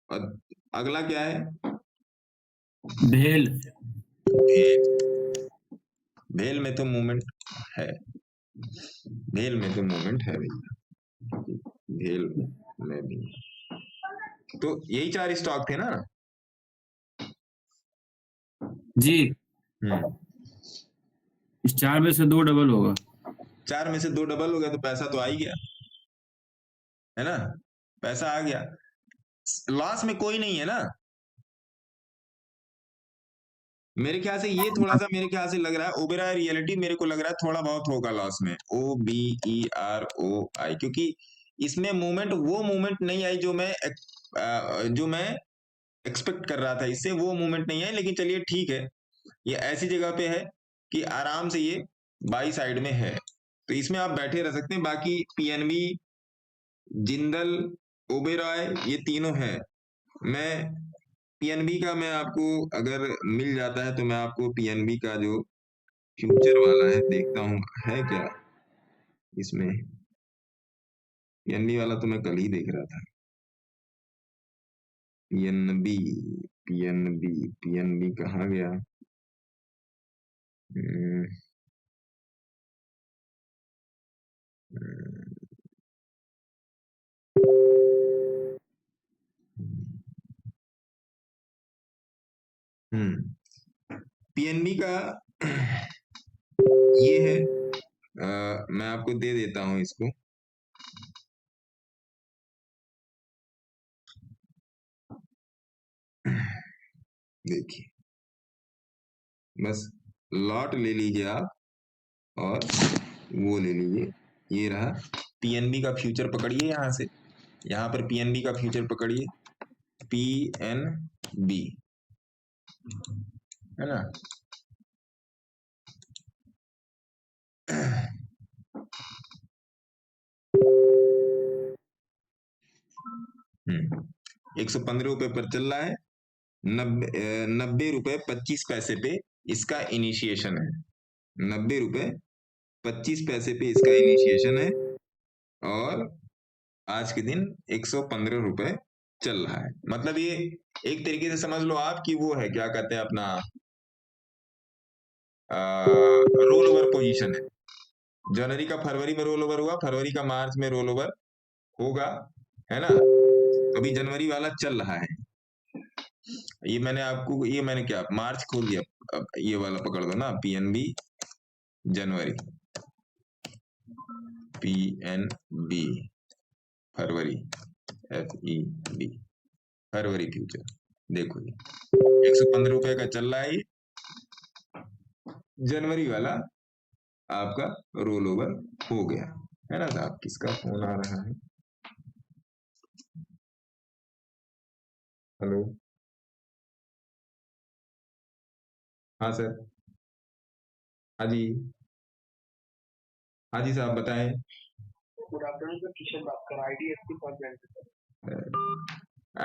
और अगला क्या है? भेल, भेल में तो मूवमेंट है, भेल में तो मूवमेंट है भैया, भेल में भी। तो यही 4 स्टॉक थे ना जी। इस 4 में से 2 डबल होगा, 4 में से 2 डबल हो गया तो पैसा तो आ ही गया, है ना, पैसा आ गया, लॉस में कोई नहीं है ना। मेरे ख्याल से ये थोड़ा सा मेरे ख्याल से लग रहा है ओबेरॉय रियलिटी, मेरे को लग रहा है थोड़ा बहुत होगा लॉस में, OBEROI, क्योंकि इसमें मूवमेंट, वो मूवमेंट नहीं आई जो मैं एक्सपेक्ट कर रहा था, इससे वो मूवमेंट नहीं आई। लेकिन चलिए ठीक है, ये ऐसी जगह पे है कि आराम से ये बाई साइड में है, तो इसमें आप बैठे रह सकते हैं। बाकी पीएनबी, जिंदल, ओबेरॉय, ये तीनों है। मैं पीएनबी का, मैं आपको अगर मिल जाता है तो मैं आपको पीएनबी का जो फ्यूचर वाला है देखता हूं, है क्या इसमें। पीएनबी वाला तो मैं कल ही देख रहा था। पीएनबी, पीएनबी, पीएनबी कहाँ गया? पीएनबी का ये है, मैं आपको दे देता हूं इसको, देखिए, बस लॉट ले लीजिए आप और वो ले लीजिए, ये रहा पीएनबी का फ्यूचर, पकड़िए यहां से, यहां पर पीएनबी का फ्यूचर पकड़िए, पीएनबी, है ना। 115 रुपए पर चल रहा है, 90 रुपए 25 पैसे पे इसका इनिशिएशन है, 90 रुपए 25 पैसे पे इसका इनिशिएशन है, और आज के दिन 115 रुपए चल रहा है। मतलब ये एक तरीके से समझ लो आप कि वो है, क्या कहते हैं अपना, रोल ओवर पोजीशन है। जनवरी का फरवरी में रोल ओवर हुआ, फरवरी का मार्च में रोल ओवर होगा, है ना। अभी जनवरी वाला चल रहा है, ये मैंने आपको, ये मैंने क्या मार्च खोल दिया, अब ये वाला पकड़ दो ना, पीएनबी जनवरी, पीएनबी फरवरी, FEB फरवरी फ्यूचर, देखो ये 115 रुपए का चल रहा है, ये जनवरी वाला आपका रोल ओवर हो गया, है ना साहब। किसका फोन आ रहा है? हेलो, हाँ सर, हाँ जी, हाँ जी साहब बताएं। गुड आफ्टरनून सर, किशन बात कर रहा हूं, IDFC फर्स्ट बैंक से।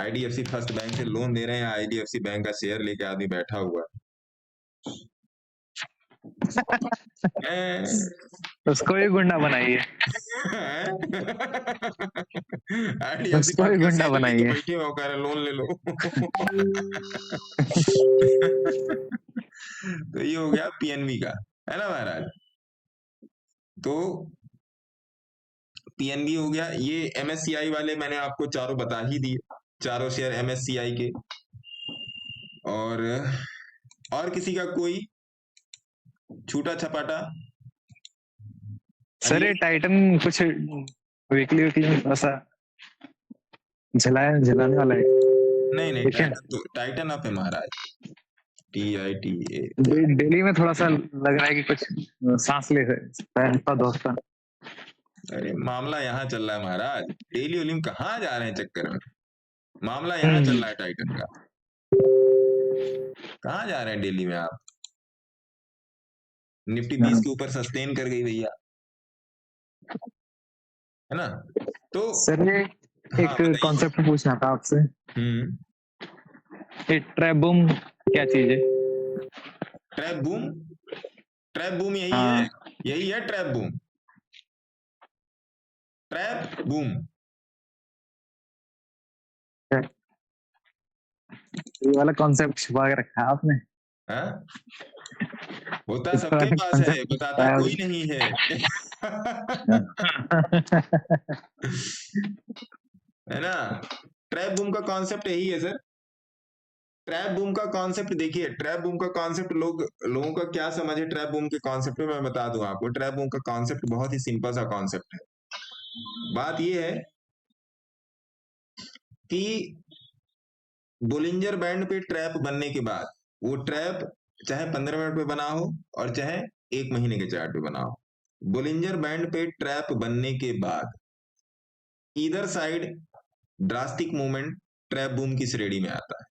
IDFC फर्स्ट बैंक से लोन दे रहे हैं, IDFC बैंक का शेयर लेके आदमी बैठा हुआ है। उसको ही गुंडा बनाइए, उसको ही गुंडा बनाइए। बैठे हो, कह रहे लोन ले लो। तो ये हो गया पीएनबी का, है ना महाराज। तो पीएनबी हो गया। ये MSCI वाले मैंने आपको चारों बता ही दिए, चारों शेयर MSCI के, और किसी का कोई छूटा छपाटा? सर ये टाइटन कुछ वीकली में थोड़ा सा झलाने वाला है। नहीं ठीक है। टाइटन अप है महाराज, TITA। डेली में थोड़ा सा लग रहा है कि कुछ सांस ले दोस्तों। अरे मामला यहाँ चल रहा है महाराज, डेली ओलिम कहाँ जा रहे हैं चक्कर में, मामला यहाँ चल रहा है टाइटन का। कहाँ जा रहे हैं डेली में आप? निफ्टी 20 के ऊपर सस्टेन कर गई भैया, है ना? तो सर ये एक कॉन्सेप्ट पूछना था आपसे। ये ट्रैप बूम क्या चीज है? ट्रैप बूम यही है, यही है ट्रैप बूम। ट्रैप बूम ये वाला कॉन्सेप्ट छुपा के रखा है आपने। होता सबके पास है, बताता कोई नहीं है। है ना? ट्रैप बूम का कॉन्सेप्ट यही है सर। ट्रैप बूम का कॉन्सेप्ट देखिए, ट्रैप बूम का कॉन्सेप्ट लोगों का क्या समझ है ट्रैप बूम के कॉन्सेप्ट में, मैं बता दूं आपको। ट्रैप बूम का कॉन्सेप्ट बहुत ही सिंपल सा कॉन्सेप्ट है। बात ये है कि बोलिंजर बैंड पे ट्रैप बनने के बाद वो ट्रैप चाहे 15 मिनट पे बना हो और चाहे 1 महीने के चार्ट पे बना हो, बोलिंजर बैंड पे ट्रैप बनने के बाद either side drastic movement trap boom की श्रेणी में आता है।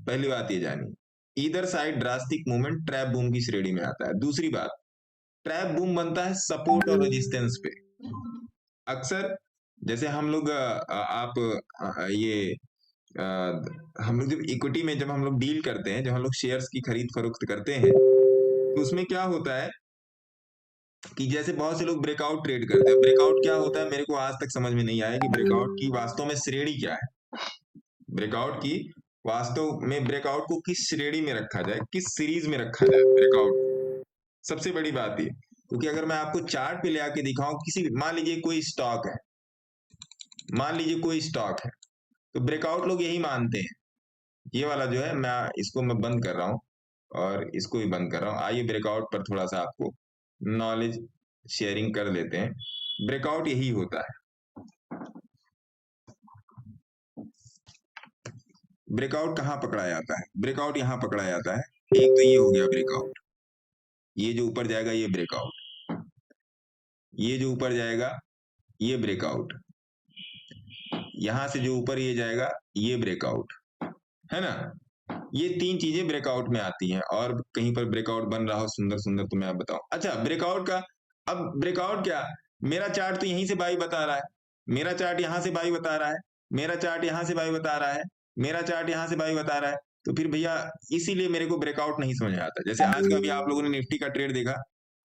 पहली बात ये जानिए, either side drastic movement trap boom की श्रेणी में आता है। दूसरी बात, ट्रैप बूम बनता है सपोर्ट और रेजिस्टेंस पे। अक्सर जैसे हम लोग हम लोग जब इक्विटी में जब हम लोग डील करते हैं, जब हम लोग शेयर्स की खरीद फरोख्त करते हैं, तो उसमें क्या होता है कि जैसे बहुत से लोग ब्रेकआउट ट्रेड करते हैं। ब्रेकआउट क्या होता है मेरे को आज तक समझ में नहीं आया कि ब्रेकआउट की वास्तव में श्रेणी क्या है। ब्रेकआउट की वास्तव में ब्रेकआउट को किस श्रेणी में रखा जाए, किस सीरीज में रखा जाए ब्रेकआउट, सबसे बड़ी बात ये। क्योंकि अगर मैं आपको चार्ट पे ले आके दिखाऊं, किसी मान लीजिए कोई स्टॉक है, मान लीजिए कोई स्टॉक है, तो ब्रेकआउट लोग यही मानते हैं। ये वाला जो है इसको मैं बंद कर रहा हूं और इसको भी बंद कर रहा हूं। आइए ब्रेकआउट पर थोड़ा सा आपको नॉलेज शेयरिंग कर लेते हैं। ब्रेकआउट यही होता है। ब्रेकआउट कहाँ पकड़ा जाता है? ब्रेकआउट यहाँ पकड़ा जाता है। एक तो ये हो गया ब्रेकआउट, ये जो ऊपर जाएगा ये ब्रेकआउट, ये जो ऊपर जाएगा ये ब्रेकआउट, यहां से जो ऊपर ये जाएगा ये ब्रेकआउट, है ना? ये 3 चीजें ब्रेकआउट में आती हैं। और कहीं पर ब्रेकआउट बन रहा हो सुंदर सुंदर तो मैं आप बताऊं। अच्छा, ब्रेकआउट का, अब ब्रेकआउट क्या, मेरा चार्ट तो यहीं से बाई बता रहा है, मेरा चार्ट यहां से बाई बता रहा है, मेरा चार्ट यहां से बाई बता रहा है, मेरा चार्ट यहां से बाई बता रहा है, तो फिर भैया इसीलिए मेरे को ब्रेकआउट नहीं समझ में आता। जैसे आज का भी आप लोगों ने निफ्टी का ट्रेड देखा,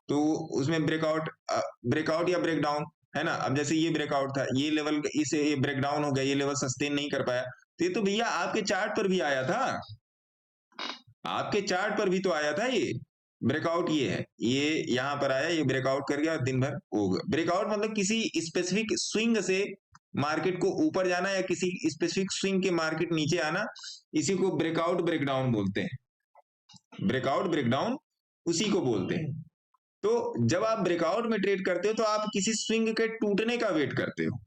तो उसमें ब्रेकआउट या ब्रेकडाउन, है ना? अब जैसे ये ब्रेकआउट था, ये लेवल इसे ये ब्रेकडाउन हो गया, ये लेवल सस्टेन नहीं कर पाया, तो ये तो भैया आपके चार्ट पर भी आया था, आपके चार्ट पर भी तो आया था। ये ब्रेकआउट ये है, ये यहाँ पर आया, ये ब्रेकआउट कर गया, दिन भर हो गया। ब्रेकआउट मतलब किसी स्पेसिफिक स्विंग से मार्केट को ऊपर जाना या किसी स्पेसिफिक स्विंग के मार्केट नीचे आना, इसी को ब्रेकआउट ब्रेकडाउन बोलते हैं। ब्रेकआउट ब्रेकडाउन उसी को बोलते हैं। तो जब आप ब्रेकआउट में ट्रेड करते हो तो आप किसी स्विंग के टूटने का वेट करते हो।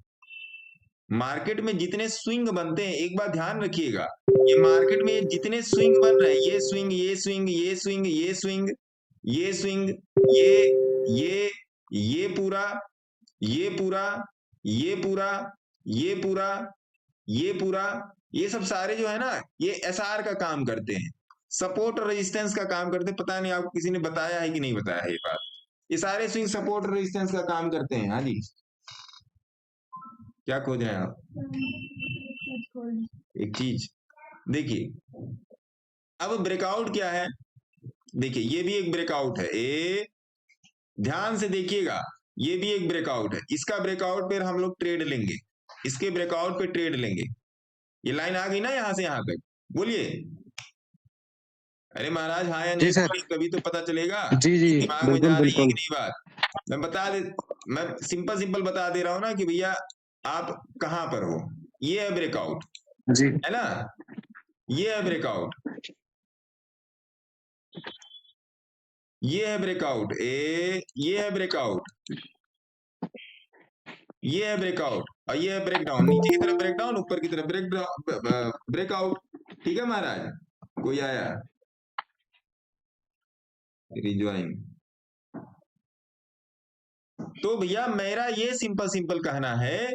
मार्केट में जितने स्विंग बनते हैं, एक बात ध्यान रखिएगा, ये मार्केट में जितने स्विंग बन रहे हैं, ये स्विंग, ये स्विंग, ये स्विंग, ये स्विंग, ये स्विंग, ये पूरा, ये पूरा, ये पूरा, ये पूरा, ये पूरा, ये सब सारे जो है ना, ये एसआर का काम करते हैं, सपोर्ट और रेजिस्टेंस का काम करते हैं। पता नहीं आपको किसी ने बताया है कि नहीं बताया है ये बात। ये सारे स्विंग सपोर्ट और रेजिस्टेंस का काम करते हैं। हाँ जी, क्या खोज रहे हैं आप? एक चीज देखिए, अब ब्रेकआउट क्या है, देखिए ये भी एक ब्रेकआउट है, ध्यान से देखिएगा, ये भी एक ब्रेकआउट है। इसका ब्रेकआउट पर हम लोग ट्रेड लेंगे, इसके ब्रेकआउट पे ट्रेड लेंगे। ये लाइन आ गई ना यहां से यहां तक, बोलिए। अरे महाराज हाँ या नहीं, कभी तो पता चलेगा दिमाग में जा रही है कि नहीं बात। मैं सिंपल बता दे रहा हूं ना कि भैया आप कहां पर हो। ये है ब्रेकआउट, है ना? ये है ब्रेकआउट। ये है ब्रेकआउट ये है ब्रेकआउट, ये है ब्रेकआउट और ये है ब्रेकडाउन। नीचे की तरफ ब्रेकडाउन, ऊपर की तरफ ब्रेकआउट। ठीक है महाराज, कोई आया रिज्वाइन। तो भैया मेरा ये सिंपल कहना है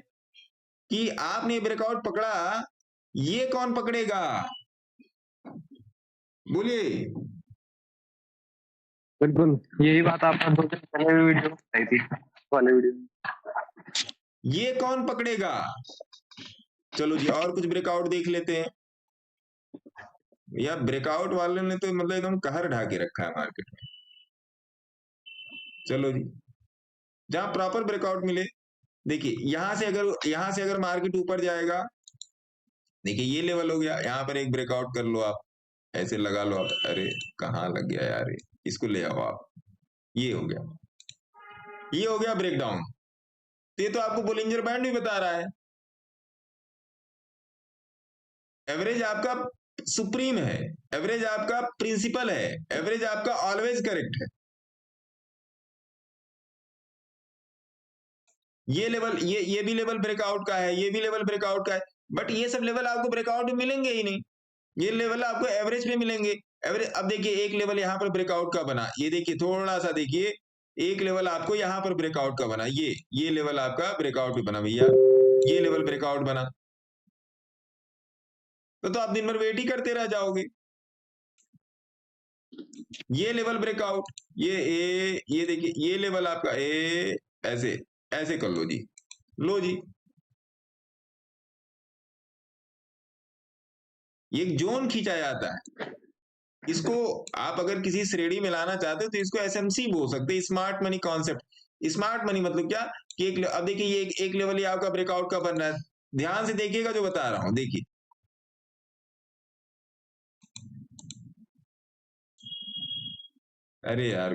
कि आपने ब्रेकआउट पकड़ा, ये कौन पकड़ेगा? बोलिए। बिल्कुल यही बात आपने 2 दिन पहले वीडियो में बताई थी, वाले वीडियो में। ये कौन पकड़ेगा? चलो जी और कुछ ब्रेकआउट देख लेते हैं। या ब्रेकआउट वाले ने तो मतलब एकदम कहर ढा के रखा है मार्केट में। चलो जी, जहां प्रॉपर ब्रेकआउट मिले, देखिए यहां से अगर मार्केट ऊपर जाएगा, देखिए ये लेवल हो गया, यहां पर एक ब्रेकआउट कर लो आप, ऐसे लगा लो आप। अरे कहाँ लग गया यार, इसको ले आओ आप। ये हो गया ब्रेकडाउन। तो ये तो आपको बोलिंजर बैंड भी बता रहा है। एवरेज आपका सुप्रीम है, एवरेज आपका प्रिंसिपल है, एवरेज आपका ऑलवेज करेक्ट है। ये लेवल, ये भी लेवल ब्रेकआउट का है, ये भी लेवल ब्रेकआउट का है, बट ये सब लेवल आपको ब्रेकआउट में मिलेंगे ही नहीं। ये लेवल आपको एवरेज में मिलेंगे। एवरेज, अब देखिए एक लेवल यहाँ पर ब्रेकआउट का बना, ये देखिए थोड़ा सा देखिए, एक लेवल आपको यहाँ पर ब्रेकआउट का बना, ये लेवल आपका ब्रेकआउट भी बना भैया, ये लेवल ब्रेकआउट बना। तो आप दिन भर वेट ही करते रह जाओगे। ये लेवल ब्रेकआउट, ये देखिए ये लेवल आपका ऐसे कर लो जी, लो जी। एक जोन खींचा जाता है, इसको आप अगर किसी श्रेणी में लाना चाहते हो तो इसको एसएमसी बोल सकते हैं, smart money concept. Smart money मतलब क्या कि अब देखिए ये एक लेवल ही आपका ब्रेकआउट का बन रहा है। ध्यान से देखिएगा जो बता रहा हूं, देखिए अरे यार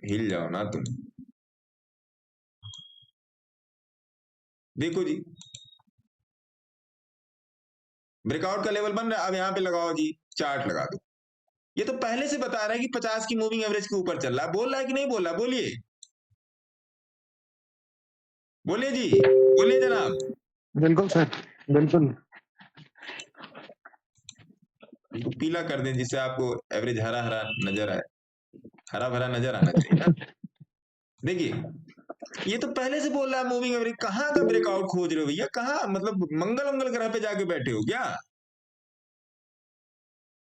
हिल जाओ ना तुम। देखो जी ब्रेकआउट का लेवल बन रहा है, अब यहां पे लगाओ जी चार्ट लगा दो। ये तो पहले से बता रहा है कि 50 की मूविंग एवरेज के ऊपर चल रहा है। बोल रहा है कि नहीं बोल रहा? बोलिए बोलिए जी, बोलिए जनाब। बिल्कुल सर, बिल्कुल। इसको पीला कर दें जिससे आपको एवरेज हरा हरा नजर आए, हरा भरा नजर आना चाहिए ना। देखिए ये तो पहले से बोल रहा है मूविंग एवरेज। कहाँ का ब्रेकआउट खोज रहे हो भैया? कहाँ मतलब मंगल ग्रह पे जाके बैठे हो क्या?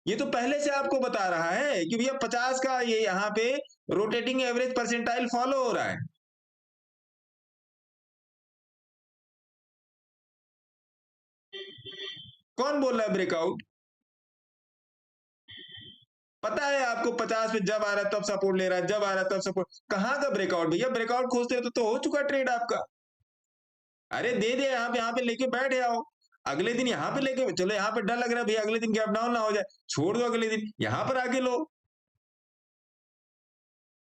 ये तो पहले से आपको बता रहा है कि भैया 50 का ये यहाँ पे रोटेटिंग एवरेज परसेंटाइल फॉलो हो रहा है। कौन बोल रहा है ब्रेकआउट? पता है आपको 50 पे जब आ रहा है तब सपोर्ट ले रहा है, जब आ रहा है तब सपोर्ट। कहाँ का ब्रेकआउट भैया? ब्रेकआउट खोजते हो तो हो चुका ट्रेड आपका। अरे दे दे यहाँ पे लेके बैठ जाओ, अगले दिन यहाँ पे लेके चलो। यहाँ पे डर लग रहा है भैया अगले दिन गैप डाउन ना हो जाए, छोड़ दो, अगले दिन यहाँ पर आके लो।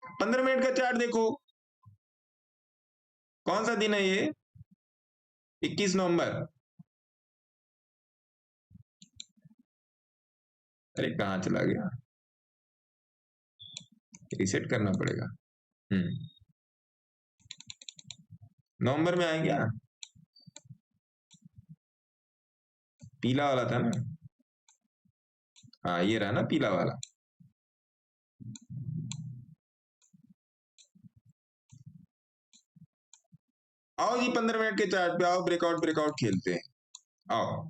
15 मिनट का चार्ट देखो, कौन सा दिन है ये? 21 नवंबर। अरे कहाँ चला गया? रिसेट करना पड़ेगा। नवंबर में आए क्या? पीला वाला था ना? हाँ ये रहा ना पीला वाला। आओ जी 15 मिनट के चार्ट पे आओ, ब्रेकआउट खेलते हैं। आओ,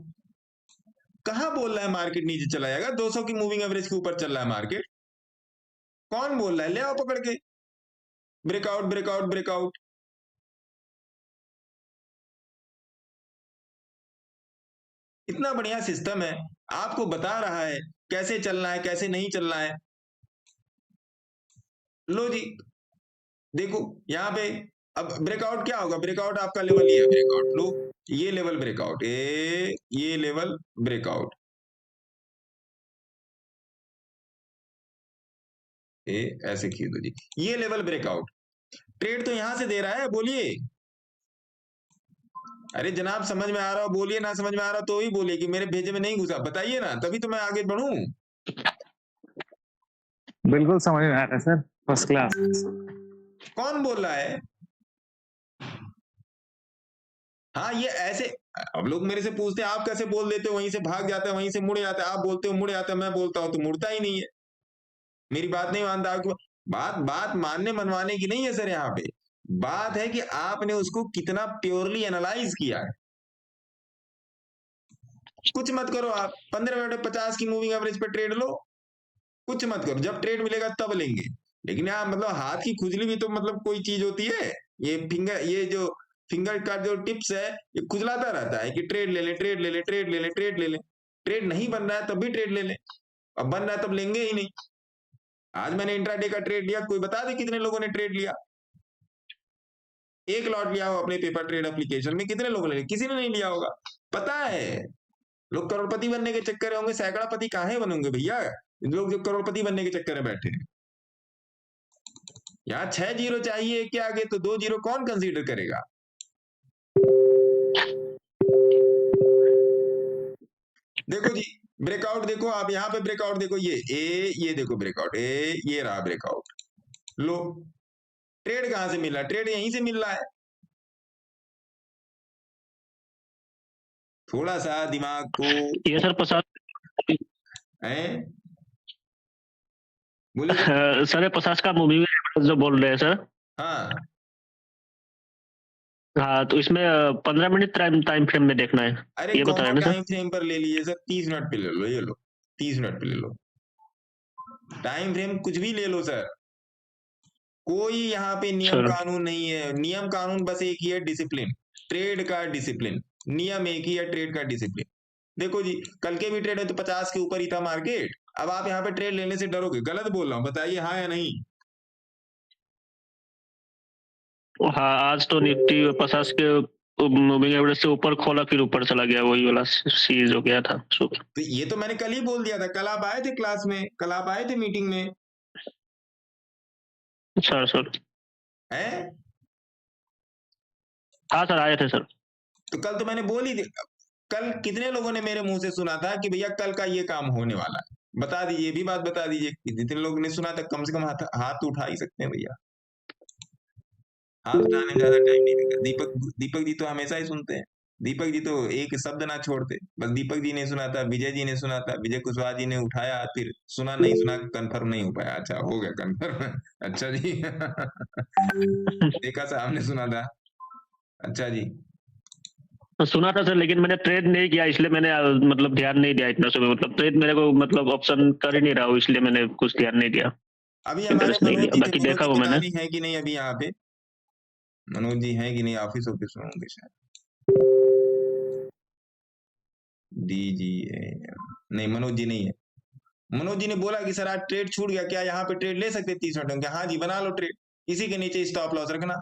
कहां बोल रहा है मार्केट नीचे चला जाएगा? 200 की मूविंग एवरेज के ऊपर चल रहा है मार्केट। कौन बोल रहा है? ले आओ पकड़ के ब्रेकआउट। इतना बढ़िया सिस्टम है, आपको बता रहा है कैसे चलना है कैसे नहीं चलना है। लो जी देखो यहाँ पे अब ब्रेकआउट क्या होगा? ब्रेकआउट आपका लेवल ये है, ब्रेकआउट लो, ये लेवल ब्रेकआउट, ये लेवल ब्रेकआउट, ऐसे खींच दो जी, ये लेवल ब्रेकआउट। ट्रेड तो यहां से दे रहा है, बोलिए। अरे जनाब समझ में आ रहा हो बोलिए, ना समझ में आ रहा तो ही बोलिए कि मेरे भेजे में नहीं घुसा, बताइए ना, तभी तो मैं आगे बढ़ूं। बिल्कुल समझ में आ रहा है सर। First class. कौन बोल रहा है? हाँ, ये ऐसे अब लोग मेरे से पूछते हैं आप कैसे बोल देते हो, वहीं से भाग जाते हैं, वहीं से मुड़ जाते हैं, आप बोलते हो मुड़ जाते हैं, मैं बोलता हूं तो मुड़ता ही नहीं है। मेरी बात नहीं मानता आपको। बात मानने मनवाने की नहीं है सर, यहाँ पे बात है कि आपने उसको कितना प्योरली एनालाइज किया है। कुछ मत करो आप, 15 मिनट में 50 की मूविंग एवरेज पे ट्रेड लो, कुछ मत करो, जब ट्रेड मिलेगा तब लेंगे। लेकिन यहाँ मतलब हाथ की खुजली भी तो मतलब कोई चीज होती है। ये जो फिंगर का जो टिप्स है ये खुजलाता रहता है कि ट्रेड ले ले, ट्रेड ले ले, ट्रेड ले ले, ट्रेड ले ले। ट्रेड नहीं बन रहा है तब भी ट्रेड ले ले, अब बन रहा है तब लेंगे ही नहीं। आज मैंने इंट्राडे का ट्रेड लिया, कोई बता दे कितने लोगों ने ट्रेड लिया? एक लॉट लिया हो अपने पेपर ट्रेड एप्लीकेशन में, कितने लोगों ने? किसी ने नहीं लिया होगा। पता है लोग करोड़पति बनने के चक्कर में होंगे, सैकड़ापति काहे बनोगे भैया? लोग जो करोड़पति बनने के चक्कर में बैठे हैं, यहाँ 6 जीरो चाहिए के आगे तो 2 जीरो कौन कंसीडर करेगा? देखो जी ब्रेकआउट देखो आप, यहाँ पे ब्रेकआउट देखो, ये देखो ब्रेकआउट, ये रहा ब्रेकआउट। लो ट्रेड कहां से मिल रहा है? ट्रेड यहीं से मिल रहा है। थोड़ा सा दिमाग को ये सर 50 बोले सर 50 का मूविंग जो बोल रहे हैं सर। हाँ हाँ, तो इसमें 15 मिनट टाइम फ्रेम में देखना है। अरे ये बता रहे हैं ना टाइम फ्रेम पर ले लीजिए सर, 30 मिनट पे ले लो, ये लो 30 मिनट पे ले लो, टाइम फ्रेम कुछ भी ले लो सर। कोई यहाँ पे नियम कानून नहीं है। नियम कानून बस एक ही है, डिसिप्लिन, ट्रेड का डिसिप्लिन। नियम एक ही है, ट्रेड का डिसिप्लिन। देखो जी कल के भी ट्रेड है तो 50 के ऊपर ही था मार्केट, अब आप यहाँ पे ट्रेड लेने से डरोगे? गलत बोल रहा हूँ, बताइए हाँ या नहीं? हाँ, आज तो निफ्टी 50 के मूविंग एवरेज से ऊपर खोला, फिर ऊपर चला गया, वही वाला सीरीज हो गया था सुबह। तो ये तो मैंने कल ही बोल दिया था, कल आप आए थे क्लास में, कल आप आए थे मीटिंग में। सर है? हाँ सर आए थे सर। तो कल तो मैंने बोल ही दिया। कल कितने लोगों ने मेरे मुंह से सुना था कि भैया कल का ये काम होने वाला है? बता दीजिए, ये भी बात बता दीजिए। जितने लोग ने सुना था कम से कम हाथ तो उठा ही सकते हैं भैया। हाथ उठाने में ज्यादा टाइम नहीं लगा। दीपक जी तो हमेशा ही सुनते हैं। दीपक जी तो एक शब्द ना छोड़ते। बस दीपक जी ने सुना था, विजय जी ने सुना था, विजय कुशवाहा जी ने उठाया, फिर सुना नहीं सुना कंफर्म नहीं हो पाया। अच्छा हो गया कंफर्म। अच्छा जी। देखा साहब ने सुना था। अच्छा जी सुना था सर, लेकिन मैंने ट्रेड नहीं किया, इसलिए मैंने मतलब ध्यान नहीं दिया इतना सुबह। मतलब ट्रेड मेरे को मतलब ऑप्शन कर ही नहीं रहा हूँ, इसलिए मैंने कुछ ध्यान नहीं दिया। अभी हमारे मनोज जी बाकी देखा वो मैंने है कि नहीं अभी यहाँ पे? मनोज जी है कि नहीं? ऑफिस में होंगे शायद। डीजीए नहीं, मनोज जी नहीं है। मनोज जी ने बोला कि सर आज ट्रेड छूट गया, क्या यहाँ पे ट्रेड ले सकते 30 मिनट में? हाँ जी बना लो ट्रेड, इसी के नीचे स्टॉप लॉस रखना।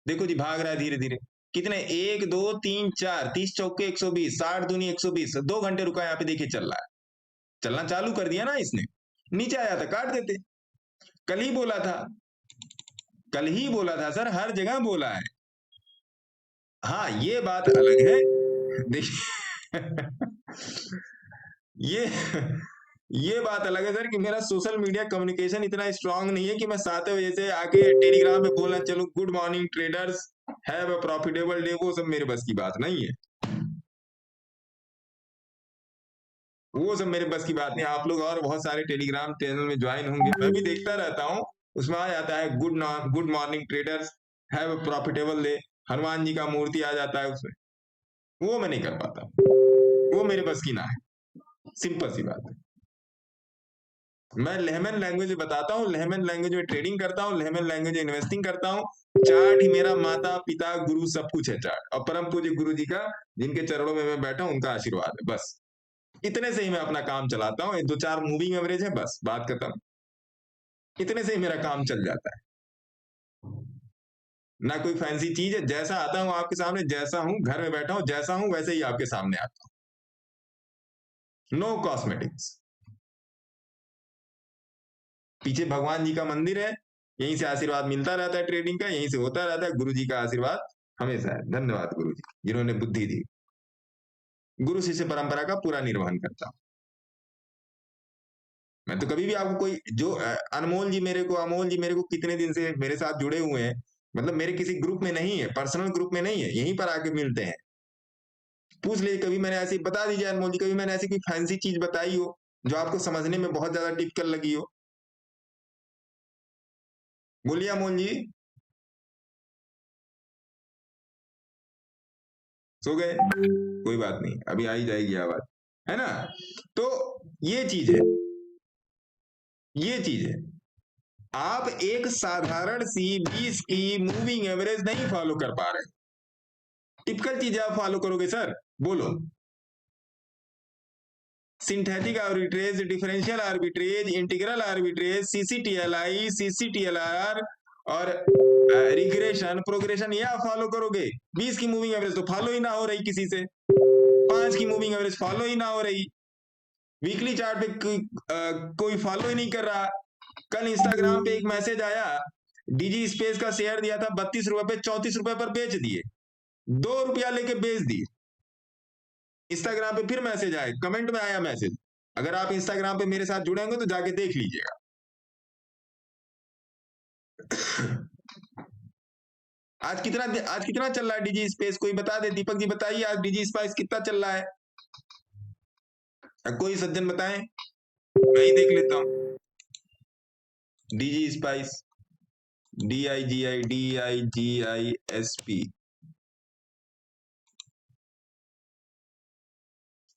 देखो जी भाग रहा है धीरे धीरे। कितने? 1 2 3 4 30 चौके 120, 60 दूनी 120। 2 घंटे रुका, यहाँ पे देखिए चल रहा है, चलना चालू कर दिया ना इसने। नीचे आया था काट देते। कल ही बोला था सर, हर जगह बोला है। हाँ ये बात अलग है, देखिए ये बात अलग है सर कि मेरा सोशल मीडिया कम्युनिकेशन इतना स्ट्रांग नहीं है कि मैं 7 बजे से आके टेलीग्राम में बोलना चलूं good morning traders, have a profitable day. वो सब मेरे बस की बात नहीं है, वो सब मेरे बस की बात नहीं। आप लोग और बहुत सारे टेलीग्राम चैनल में ज्वाइन होंगे, मैं भी देखता रहता हूँ, उसमें आ जाता है good morning traders, have a profitable day, Hanuman ji का मूर्ति आ जाता है उसमें। वो मैं नहीं कर पाता, वो मेरे बस की ना है, सिंपल सी बात है। मैं लेमन लैंग्वेज में बताता हूँ, लेमन लैंग्वेज में ट्रेडिंग करता हूँ, लेमन लैंग्वेज में इन्वेस्टिंग करता हूँ। चार्ट ही मेरा माता पिता गुरु सब कुछ है चार्ट, और परम पूज्य गुरु जी का जिनके चरणों में मैं बैठा हूं उनका आशीर्वाद है। बस इतने से ही मैं अपना काम चलाता हूँ। 2-4 मूविंग एवरेज है, बस बात खत्म। इतने से ही मेरा काम चल जाता है, ना कोई फैंसी चीज है। जैसा आता हूं आपके सामने, जैसा हूं घर में बैठा हूं, जैसा हूं वैसे ही आपके सामने आता हूं। No cosmetics. पीछे भगवान जी का मंदिर है, यहीं से आशीर्वाद मिलता रहता है, ट्रेडिंग का यहीं से होता रहता है। गुरु जी का आशीर्वाद हमेशा है। धन्यवाद गुरु जी जिन्होंने बुद्धि दी। गुरु शिष्य परंपरा का पूरा निर्वहन करता हूं। मैं तो कभी भी आपको कोई जो अनमोल जी मेरे को कितने दिन से मेरे साथ जुड़े हुए हैं, मतलब मेरे किसी ग्रुप में नहीं है, पर्सनल ग्रुप में नहीं है, यहीं पर आके मिलते हैं। पूछ लीजिए कभी मैंने ऐसी, बता दीजिए अनमोल जी, कभी मैंने ऐसी कोई फैंसी चीज बताई हो जो आपको समझने में बहुत ज्यादा टिपिकल लगी हो? बोलिए अमोल जी। सो गए? कोई बात नहीं, अभी आ ही जाएगी आवाज, है ना? तो ये चीज है, ये चीज है। आप एक साधारण सी 20 की मूविंग एवरेज नहीं फॉलो कर पा रहे। टिपिकल चीजें आप फॉलो करोगे सर? बोलो। Synthetic arbitrage, differential arbitrage, integral arbitrage, CCTLI, CCTLR और रिग्रेशन, प्रोग्रेशन, ये आप फॉलो करोगे। 20 की मूविंग एवरेज तो फॉलो ही ना हो रही किसी से, 5 की मूविंग एवरेज फॉलो ही ना हो रही, वीकली चार्ट पे कोई फॉलो ही नहीं कर रहा। कल इंस्टाग्राम पे एक मैसेज आया, डीजी स्पेस का शेयर दिया था 32 रुपए पे, 34 रुपए पर बेच दिए, 2 रुपया लेके बेच दिए। इंस्टाग्राम पे फिर मैसेज आया, कमेंट में आया मैसेज, अगर आप इंस्टाग्राम पे मेरे साथ जुड़े होंगे तो जाके देख लीजिएगा। आज कितना चल रहा है डीजी स्पेस? कोई बता दे, दीपक जी बताइए, आज डीजी स्पेस कितना चल रहा है? कोई सज्जन बताएं, मैं ही देख लेता हूं। डीजी स्पाइस, DIGISP,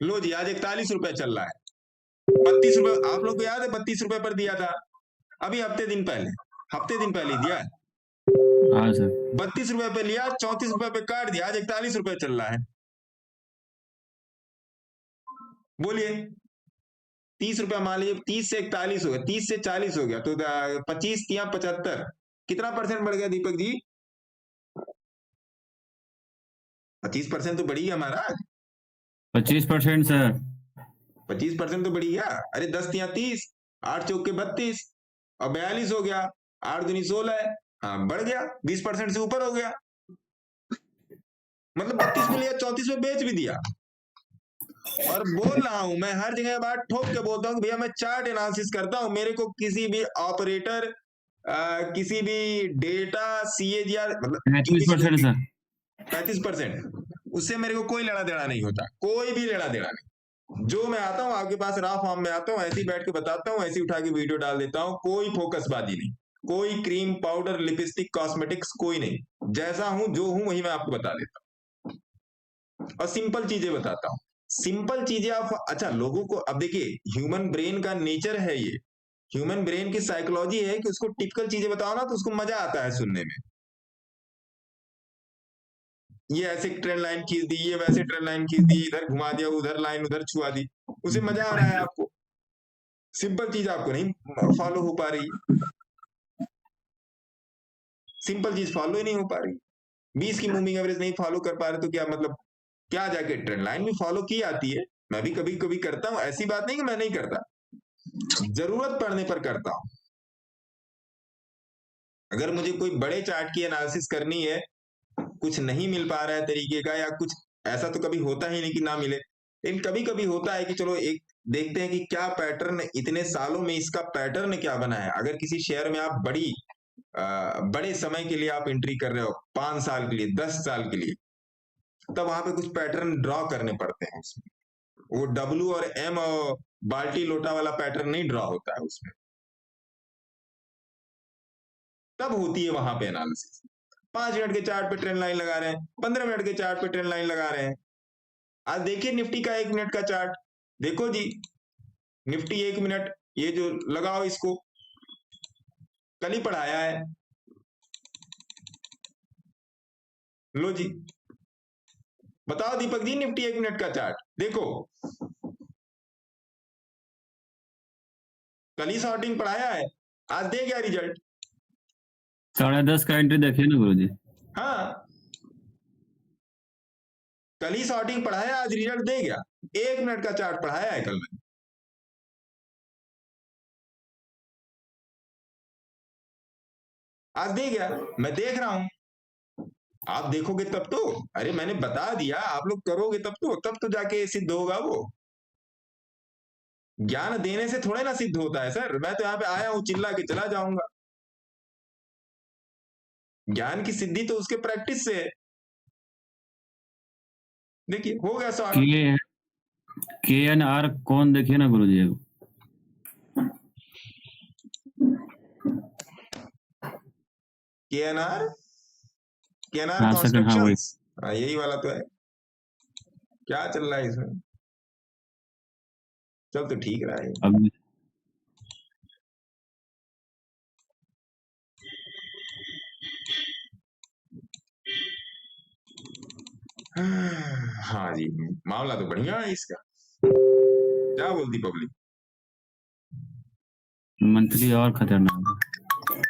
लो जी, आज 41 रुपए चल रहा है। 32 रुपए आप लोग को याद है 32 रुपए पर दिया था अभी हफ्ते दिन पहले दिया। हाँ सर। 32 रुपए पे लिया, 34 रुपए पे काट दिया, आज 41 रुपए चल रहा है। बोलिए, 30 रुपया मान लीजिए, 30 से 41 हो गया, 30 से 40 हो गया, तो 25 या 75, कितना परसेंट बढ़ गया दीपक जी? 25% तो बढ़ी गया महाराज। 25% सर। 25% तो बढ़ी गया। अरे 10 या 30, 8 चौके 32 और 42 हो गया, 8 दूनी 16, हाँ बढ़ गया, 20% से ऊपर हो गया। मतलब 32 में लिया, 34 में बेच भी दिया। और बोल रहा हूं मैं, हर जगह बात ठोक के बोलता हूं भैया मैं चार्ट एनालिसिस करता हूं, मेरे को किसी भी ऑपरेटर, किसी भी डेटा, CAGR, मतलब 35% सर। 35%, उससे मेरे को कोई लेना देना नहीं होता, कोई भी लेना देना नहीं। जो मैं आता हूं आपके पास रॉ फॉर्म में आता हूं, ऐसे ही बैठ के बताता हूं, ऐसे ही उठा के वीडियो डाल देता हूं, कोई फोकसबाजी नहीं, कोई क्रीम पाउडर लिपस्टिक कॉस्मेटिक्स कोई नहीं, जैसा हूं जो हूं वही मैं आपको बता देता हूं और सिंपल चीजें बताता हूं। सिंपल चीजें आप, अच्छा लोगों को, अब देखिए ह्यूमन ब्रेन का नेचर है, ये ह्यूमन ब्रेन की साइकोलॉजी है कि उसको टिपिकल चीजें बताओ ना तो उसको मजा आता है सुनने में। ये ऐसे ट्रेंड लाइन खींच दी, ये वैसे ट्रेंड लाइन खींच दी, इधर घुमा दिया, उधर लाइन उधर छुआ दी, उसे मजा आ रहा है आपको। सिंपल चीज आपको नहीं फॉलो हो पा रही, सिंपल चीज फॉलो ही नहीं हो पा रही। 20 की मूविंग एवरेज नहीं फॉलो कर पा रहे तो क्या मतलब, क्या जाके ट्रेंड लाइन भी फॉलो की आती है, मैं भी कभी कभी करता हूं, ऐसी बात नहीं कि मैं नहीं करता, जरूरत पड़ने पर करता हूं। अगर मुझे कोई बड़े चार्ट की एनालिसिस करनी है, कुछ नहीं मिल पा रहा है तरीके का, या कुछ ऐसा तो कभी होता ही नहीं कि ना मिले, लेकिन कभी कभी होता है कि चलो एक देखते हैं कि क्या पैटर्न, इतने सालों में इसका पैटर्न क्या बना है। अगर किसी शेयर में आप बड़े समय के लिए आप एंट्री कर रहे हो, 5 साल के लिए, 10 साल के लिए, तब वहां पे कुछ पैटर्न ड्रॉ करने पड़ते हैं उसमें। वो W और M और बाल्टी लोटा वाला पैटर्न नहीं ड्रॉ होता है उसमें, तब होती है वहां पे एनालिसिस। 5 मिनट के चार्ट पे ट्रेंड लाइन लगा रहे हैं, 15 मिनट के चार्ट पे ट्रेंड लाइन लगा रहे हैं। आज देखिए निफ्टी का 1 मिनट का चार्ट, देखो जी निफ्टी 1 मिनट, ये जो लगाओ इसको, कल ही पढ़ाया है, लो जी बताओ दीपक जी, निफ्टी 1 मिनट का चार्ट देखो, कल ही शॉर्टिंग पढ़ाया है, आज दे गया रिजल्ट। 10:30 का एंट्री देखिए ना गुरुजी। हाँ कल ही शॉर्टिंग पढ़ाया, आज रिजल्ट दे गया। 1 मिनट का चार्ट पढ़ाया है कल मैंने। आज दे गया, मैं देख रहा हूं, आप देखोगे तब तो, अरे मैंने बता दिया, आप लोग करोगे तब तो जाके सिद्ध होगा वो। ज्ञान देने से थोड़े ना सिद्ध होता है सर। मैं तो यहाँ पे आया हूं, चिल्ला के चला जाऊंगा। ज्ञान की सिद्धि तो उसके प्रैक्टिस से है। देखिए हो गया सॉल्व। KNR कौन देखिए ना गुरुजी। केएनआर हाँ सेकंड, हाँ वही। कंस्ट्रक्शंस, यही वाला तो है। क्या चल रहा है इसमें? चल तो ठीक रहा है। अब हाँ जी, मामला तो बढ़िया है इसका। क्या बोलती पब्लिक? मंथली और खतरनाक है।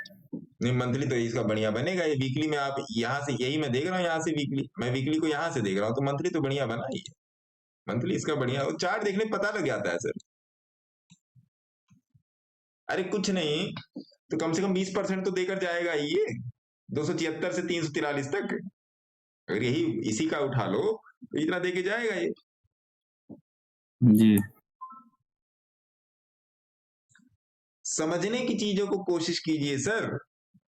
नहीं, मंथली तो इसका बढ़िया बनेगा। ये वीकली में आप यहाँ से, यही मैं देख रहा हूँ यहाँ से वीकली, मैं वीकली को यहाँ से देख रहा हूँ, तो मंथली तो बढ़िया बना ही है। मंथली इसका बढ़िया, चार्ट देखने में पता लग जाता है सर। अरे कुछ नहीं तो कम से कम 20% तो देकर जाएगा ही ये, 276 से 343 तक। अगर यही इसी का उठा लो तो इतना देके जाएगा ये जी। समझने की चीजों को कोशिश कीजिए सर।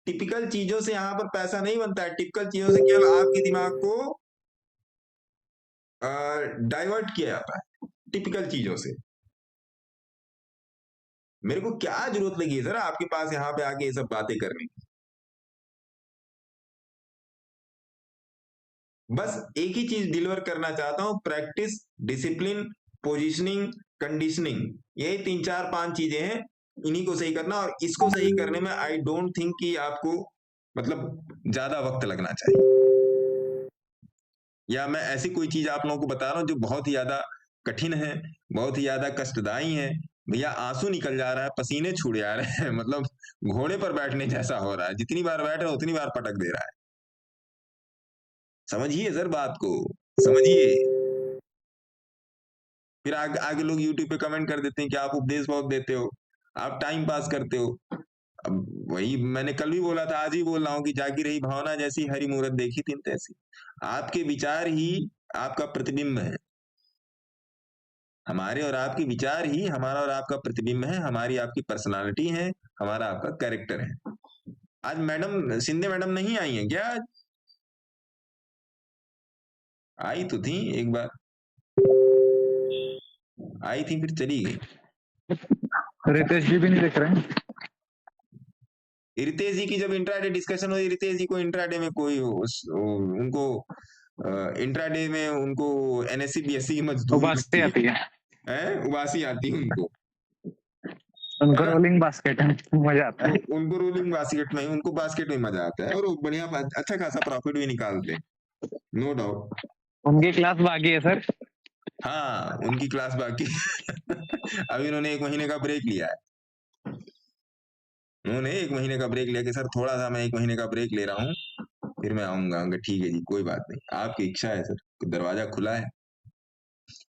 टिपिकल चीजों से यहां पर पैसा नहीं बनता है। टिपिकल चीजों से केवल आपके दिमाग को डाइवर्ट किया जाता है, टिपिकल चीजों से। मेरे को क्या जरूरत लगी है सर आपके पास यहाँ पे आके ये सब बातें करने की? बस एक ही चीज डिलीवर करना चाहता हूं, प्रैक्टिस, डिसिप्लिन, पोजीशनिंग, कंडीशनिंग। यही 3 4 5 चीजें हैं, इन्हीं को सही करना। और इसको सही करने में आई डोंट थिंक कि आपको मतलब ज्यादा वक्त लगना चाहिए, या मैं ऐसी कोई चीज आप लोगों को बता रहा हूं जो बहुत ही ज्यादा कठिन है, बहुत ही ज्यादा कष्टदायी है। भैया आंसू निकल जा रहा है, पसीने छूट जा रहे हैं, मतलब घोड़े पर बैठने जैसा हो रहा है। जितनी बार बैठ रहे हो उतनी बार पटक दे रहा है। समझिए सर बात को, समझिए। फिर आगे लोग यूट्यूब पे कमेंट कर देते हैं कि आप उपदेश बहुत देते हो, आप टाइम पास करते हो। अब वही मैंने कल भी बोला था, आज भी बोल रहा हूं कि जागी रही भावना जैसी, हरी मूरत देखी तीन तैसी। आपके विचार ही आपका प्रतिबिंब है। हमारे और आपके विचार ही हमारा और आपका प्रतिबिंब है, हमारी आपकी पर्सनालिटी है, हमारा आपका कैरेक्टर है। आज मैडम शिंदे मैडम नहीं आई हैं क्या? आज आई तो थी एक बार, आई थी फिर चली गई। रितेश जी भी नहीं दिख रहे हैं। रितेश जी की जब इंट्राडे डिस्कशन हुई, रितेश जी को इंट्राडे में कोई उनको इंट्राडे में उनको एनएससी बीएससी की मजदूरी उबासी आती है, उबासी आती है उनको। उनको रोलिंग बास्केट है, मजा आता है। उनको रोलिंग बास्केट में, उनको बास्केट में मजा आता है, और वो बढ़िया अच्छा खासा प्रॉफिट भी निकालते हैं, नो डाउट। उनकी क्लास बाकी है सर। हाँ उनकी क्लास बाकी अभी उन्होंने 1 महीने का ब्रेक लिया है। उन्होंने 1 महीने का ब्रेक लिया कि सर थोड़ा सा मैं 1 महीने का ब्रेक ले रहा हूँ, फिर मैं आऊंगा। ठीक है जी, कोई बात नहीं, आपकी इच्छा है सर, दरवाजा खुला है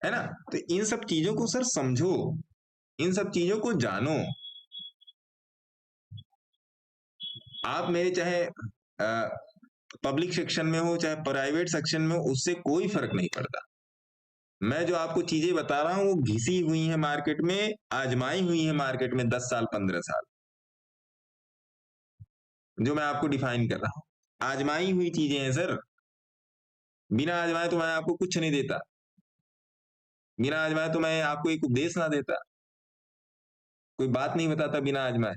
ना? तो इन सब चीजों को सर समझो, इन सब चीजों को जानो। आप मेरे चाहे पब्लिक सेक्शन में हो चाहे प्राइवेट सेक्शन में हो, उससे कोई फर्क नहीं पड़ता। मैं जो आपको चीजें बता रहा हूं वो घिसी हुई है मार्केट में, आजमाई हुई है मार्केट में 10 साल 15 साल, जो मैं आपको डिफाइन कर रहा हूं आजमाई हुई चीजें हैं सर। बिना आजमाए तो मैं आपको कुछ नहीं देता, बिना आजमाए तो मैं आपको एक उपदेश ना देता, कोई बात नहीं बताता बिना आजमाए।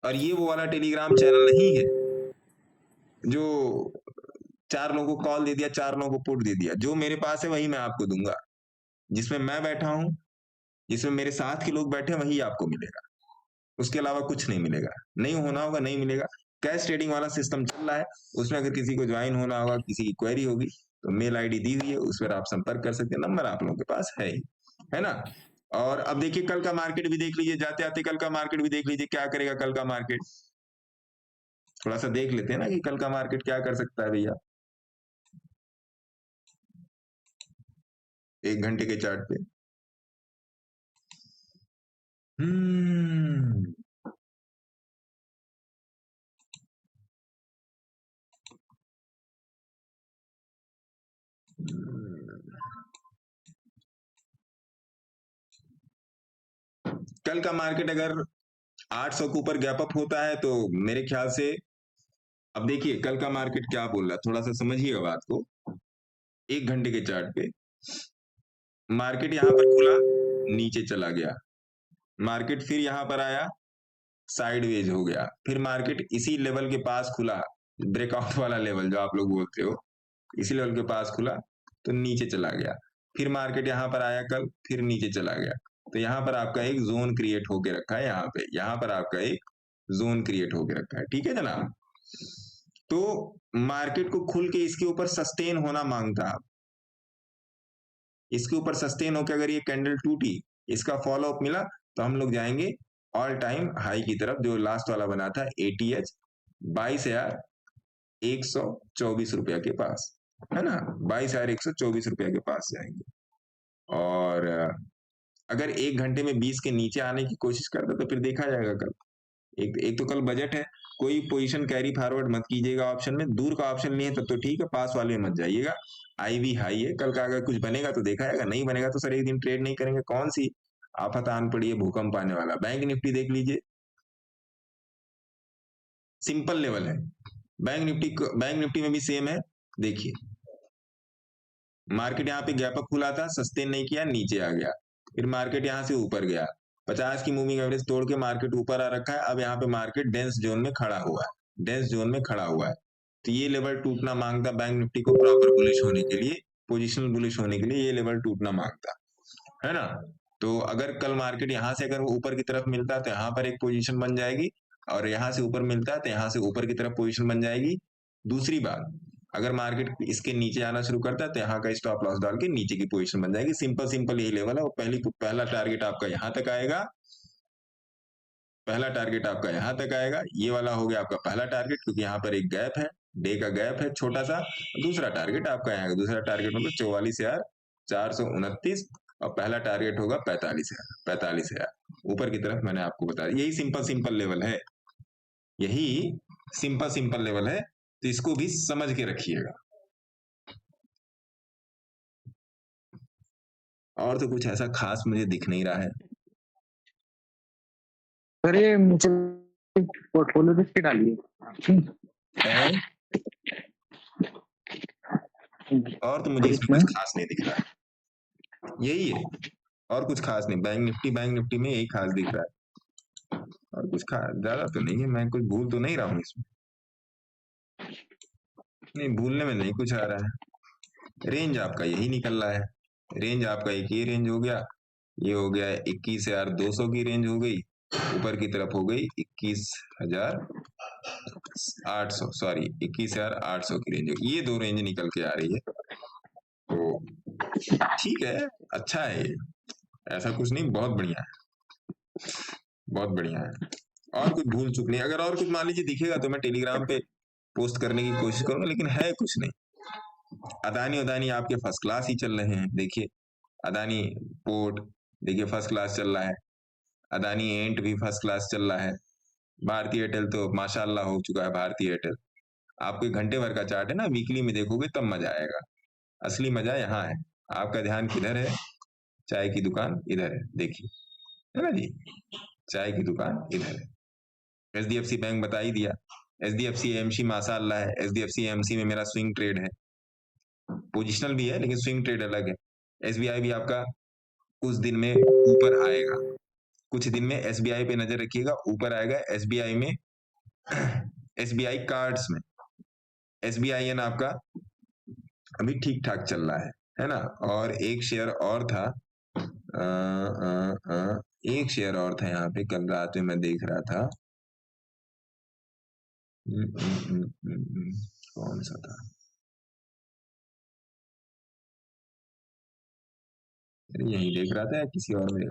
और ये वो वाला टेलीग्राम चैनल नहीं है जो 4 लोगों को कॉल दे दिया, 4 लोगों को पुट दे दिया। जो मेरे पास है वही मैं आपको दूंगा, जिसमें मैं बैठा हूं, जिसमें मेरे साथ के लोग बैठे, वही आपको मिलेगा, उसके अलावा कुछ नहीं मिलेगा। नहीं होना होगा नहीं मिलेगा। कैश ट्रेडिंग वाला सिस्टम चल रहा है, उसमें अगर किसी को ज्वाइन होना होगा, किसी की क्वेरी होगी, तो मेल आईडी दी हुई है, उस पर आप संपर्क कर सकते हैं, नंबर आप लोगों के पास है ना? और अब देखिए कल का मार्केट भी देख लीजिए, जाते आते कल का मार्केट भी देख लीजिए, क्या करेगा कल का मार्केट। थोड़ा सा देख लेते हैं ना कि कल का मार्केट क्या कर सकता है भैया, 1 घंटे के चार्ट पे। कल का मार्केट अगर 800 के ऊपर गैप अप होता है तो मेरे ख्याल से, अब देखिए कल का मार्केट क्या बोल रहा है, थोड़ा सा समझिएगा बात को। 1 घंटे के चार्ट पे मार्केट यहां पर खुला, नीचे चला गया, मार्केट फिर यहां पर आया, साइडवेज हो गया, फिर मार्केट इसी लेवल के पास खुला, ब्रेकआउट वाला लेवल जो आप लोग बोलते हो, इसी लेवल के पास खुला तो नीचे चला गया, फिर मार्केट यहां पर आया कल, फिर नीचे चला गया। तो यहां पर आपका एक जोन क्रिएट होके रखा है, यहां पर आपका एक जोन क्रिएट होके रखा है, ठीक है जनाब। तो मार्केट को खुल के इसके ऊपर सस्टेन होना मांगता है, इसके ऊपर सस्टेन होकर अगर ये कैंडल टूटी, इसका फॉलो अप मिला, तो हम लोग जाएंगे ऑल टाइम हाई की तरफ, जो लास्ट वाला बना था ATH 22,124 रुपया के पास, है ना, 22,124 रुपया के पास जाएंगे। और अगर 1 घंटे में 20 के नीचे आने की कोशिश करता तो फिर देखा जाएगा कल। एक तो कल बजट है, कोई पोजीशन कैरी फॉरवर्ड मत कीजिएगा ऑप्शन में, दूर का ऑप्शन नहीं है तब तो ठीक है, पास वाले में मत जाइएगा। IV हाई है, कल का अगर कुछ बनेगा तो देखा जाएगा, नहीं बनेगा तो सर एक दिन ट्रेड नहीं करेंगे। कौन सी आफत आन पड़ी है, भूकंप आने वाला। बैंक निफ्टी देख लीजिए, सिंपल लेवल है। बैंक निफ्टी में भी सेम है, देखिए मार्केट यहाँ पे गैप अप खुला था, सस्टेन नहीं किया, नीचे आ गया, फिर मार्केट यहाँ से ऊपर गया, 50 की मूविंग एवरेज तोड़ के मार्केट ऊपर आ रखा है। अब यहाँ पे मार्केट डेंस जोन में खड़ा हुआ है, डेंस जोन में खड़ा हुआ है, तो ये लेवल टूटना मांगता बैंक निफ्टी को प्रॉपर बुलिश होने के लिए, पोजिशनल बुलिश होने के लिए ये लेवल टूटना मांगता है ना। तो अगर कल मार्केट यहाँ से अगर ऊपर की तरफ मिलता है तो यहाँ पर एक पोजीशन बन जाएगी, और यहाँ से ऊपर मिलता है तो यहाँ से ऊपर की तरफ पोजीशन बन जाएगी। दूसरी बात, अगर मार्केट इसके नीचे आना शुरू करता है तो यहाँ का स्टॉप लॉस डाल के नीचे की पोजीशन बन जाएगी। सिंपल यही लेवल है। पहला टारगेट आपका यहाँ तक आएगा, पहला टारगेट आपका यहाँ तक आएगा, ये वाला हो गया आपका पहला टारगेट, क्योंकि यहाँ पर एक गैप है, डे का गैप है छोटा सा। दूसरा टारगेट आपका यहाँ, दूसरा टारगेट मतलब 44,429, और पहला टारगेट होगा 45,000 ऊपर की तरफ। मैंने आपको बताया यही सिंपल लेवल है, यही सिंपल लेवल है, तो इसको भी समझ के रखिएगा। और तो कुछ ऐसा खास मुझे दिख नहीं रहा है। सर ये मुझे पोर्टफोलियो पे डालिए। और तो मुझे इसमें कुछ खास नहीं दिख रहा है, यही है, और कुछ खास नहीं। बैंक निफ्टी में यही खास दिख रहा है, और कुछ खास ज्यादा तो नहीं है। मैं कुछ भूल तो नहीं रहा हूँ इसमें, नहीं भूलने में नहीं कुछ आ रहा है। रेंज आपका यही निकल रहा है, रेंज आपका एक ये रेंज हो गया, ये हो गया 21,200 की रेंज हो गई, ऊपर की तरफ हो गई 21,800, सॉरी 21,800 की रेंज, ये दो रेंज निकल के आ रही है। तो ठीक है, अच्छा है ये, ऐसा कुछ नहीं, बहुत बढ़िया है, बहुत बढ़िया है। और कुछ भूल चुक नहीं। अगर और कुछ मान लीजिए दिखेगा तो मैं टेलीग्राम पे पोस्ट करने की कोशिश करूंगा, लेकिन है कुछ नहीं। अदानी आपके फर्स्ट क्लास ही चल रहे हैं। देखिए अदानी पोर्ट देखिए फर्स्ट क्लास चल रहा है, अदानी एंट भी फर्स्ट क्लास चल रहा है, भारती एयरटेल तो माशाल्लाह हो चुका है। भारती एयरटेल आपके घंटे भर का चार्ट है ना, वीकली में देखोगे तब मजा आएगा। असली मजा यहाँ है। आपका ध्यान किधर है? चाय की दुकान इधर है, देखिए, है ना जी, चाय की दुकान इधर है। HDFC बैंक बता ही दिया। HDFC AMC माशाल्लाह है। HDFC AMC में मेरा स्विंग ट्रेड है, पोजिशनल भी है लेकिन स्विंग ट्रेड अलग है। SBI भी आपका कुछ दिन में ऊपर आएगा, कुछ दिन में SBI पे नजर रखिएगा, ऊपर आएगा। SBI में SBI कार्ड्स में SBIN आपका अभी ठीक ठाक चल रहा है ना। और एक शेयर और था, एक शेयर और था यहाँ पे, कल रात में मैं देख रहा था, कौन सा था, यही देख रहा था या किसी और में?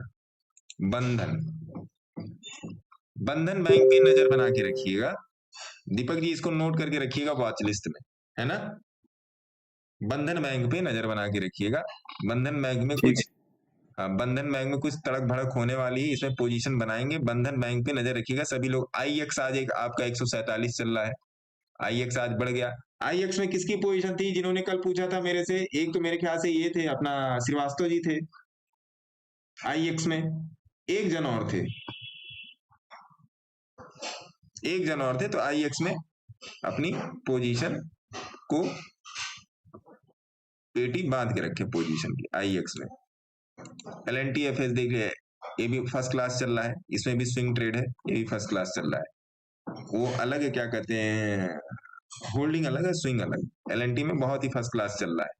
बंधन बैंक पे नजर बना के रखिएगा दीपक जी, इसको नोट करके रखिएगा वॉच लिस्ट में, है ना। बंधन बैंक पे नजर बना के रखिएगा। बंधन बैंक में कुछ तड़क भड़क होने वाली है, इसमें पोजीशन बनाएंगे। बंधन बैंक पे नजर रखिएगा सभी लोग। IX आज एक आपका 147 चल रहा है, IX आज बढ़ गया। IX में किसकी पोजीशन थी जिन्होंने कल पूछा था मेरे से? एक तो मेरे ख्याल से ये थे अपना श्रीवास्तव जी थे IX में, एक जन और थे, तो IEX ने अपनी पोजीशन को पेटी बांध के रखे, पोजीशन की IEX में। LNTFS देख लिया, ये भी फर्स्ट क्लास चल रहा है, इसमें भी स्विंग ट्रेड है, ये भी फर्स्ट क्लास चल रहा है। वो अलग है, क्या कहते हैं, होल्डिंग अलग है, स्विंग अलग। LNT में बहुत ही फर्स्ट क्लास चल रहा है।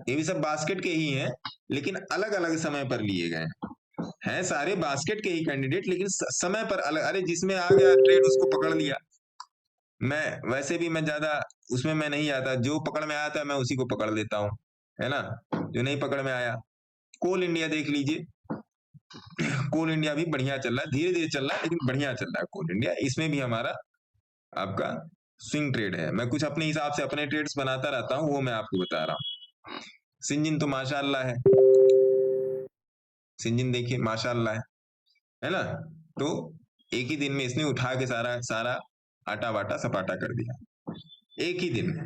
ये भी सब बास्केट के ही हैं, लेकिन अलग अलग समय पर लिए गए हैं सारे बास्केट के ही कैंडिडेट, लेकिन समय पर अलग। अरे जिसमें आ गया ट्रेड उसको पकड़ लिया। मैं वैसे भी मैं ज्यादा उसमें मैं नहीं आता, जो पकड़ में आया था मैं उसी को पकड़ लेता हूँ, है ना। जो नहीं पकड़ में आया, कोल इंडिया देख लीजिए, कोल इंडिया भी बढ़िया चल रहा है, धीरे धीरे चल रहा है लेकिन बढ़िया चल रहा है कोल इंडिया। इसमें भी हमारा आपका स्विंग ट्रेड है। मैं कुछ अपने हिसाब से अपने ट्रेड्स बनाता रहता हूँ, वो मैं आपको बता रहा हूँ। सिंजिन तो माशाअल्लाह है, सिंजिन देखिए माशाअल्लाह है ना। तो एक ही दिन में इसने उठा के सारा आटा वाटा सपाटा कर दिया, एक ही दिन में।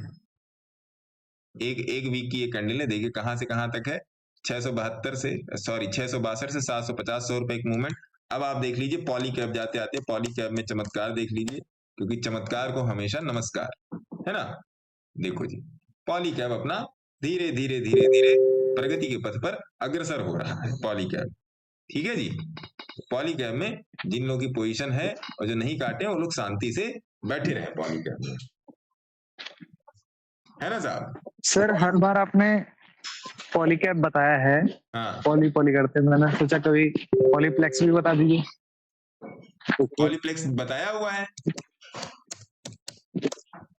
एक वीक की ये कैंडल है, देखिए कहां से कहां तक है, 662 से 750 100 रुपए एक मूवमेंट। अब आप देख लीजिए पॉली कैप जाते आते, पॉली कैप में चमत्कार देख लीजिए, क्योंकि चमत्कार को हमेशा नमस्कार, है ना। देखो जी, पॉली कैप अपना धीरे धीरे धीरे धीरे प्रगति के पथ पर अग्रसर हो रहा है पॉली कैप, ठीक है जी। पॉली कैप में जिन लोगों की पोजीशन है और जो नहीं काटे वो लोग शांति से बैठे रहे पॉली कैप में, है ना साहब। सर हर बार आपने पॉलीकैप बताया है, हाँ, पॉली करते हैं, मैंने सोचा कभी पॉलीप्लेक्स भी बता दीजिए। पॉलीप्लेक्स बताया हुआ है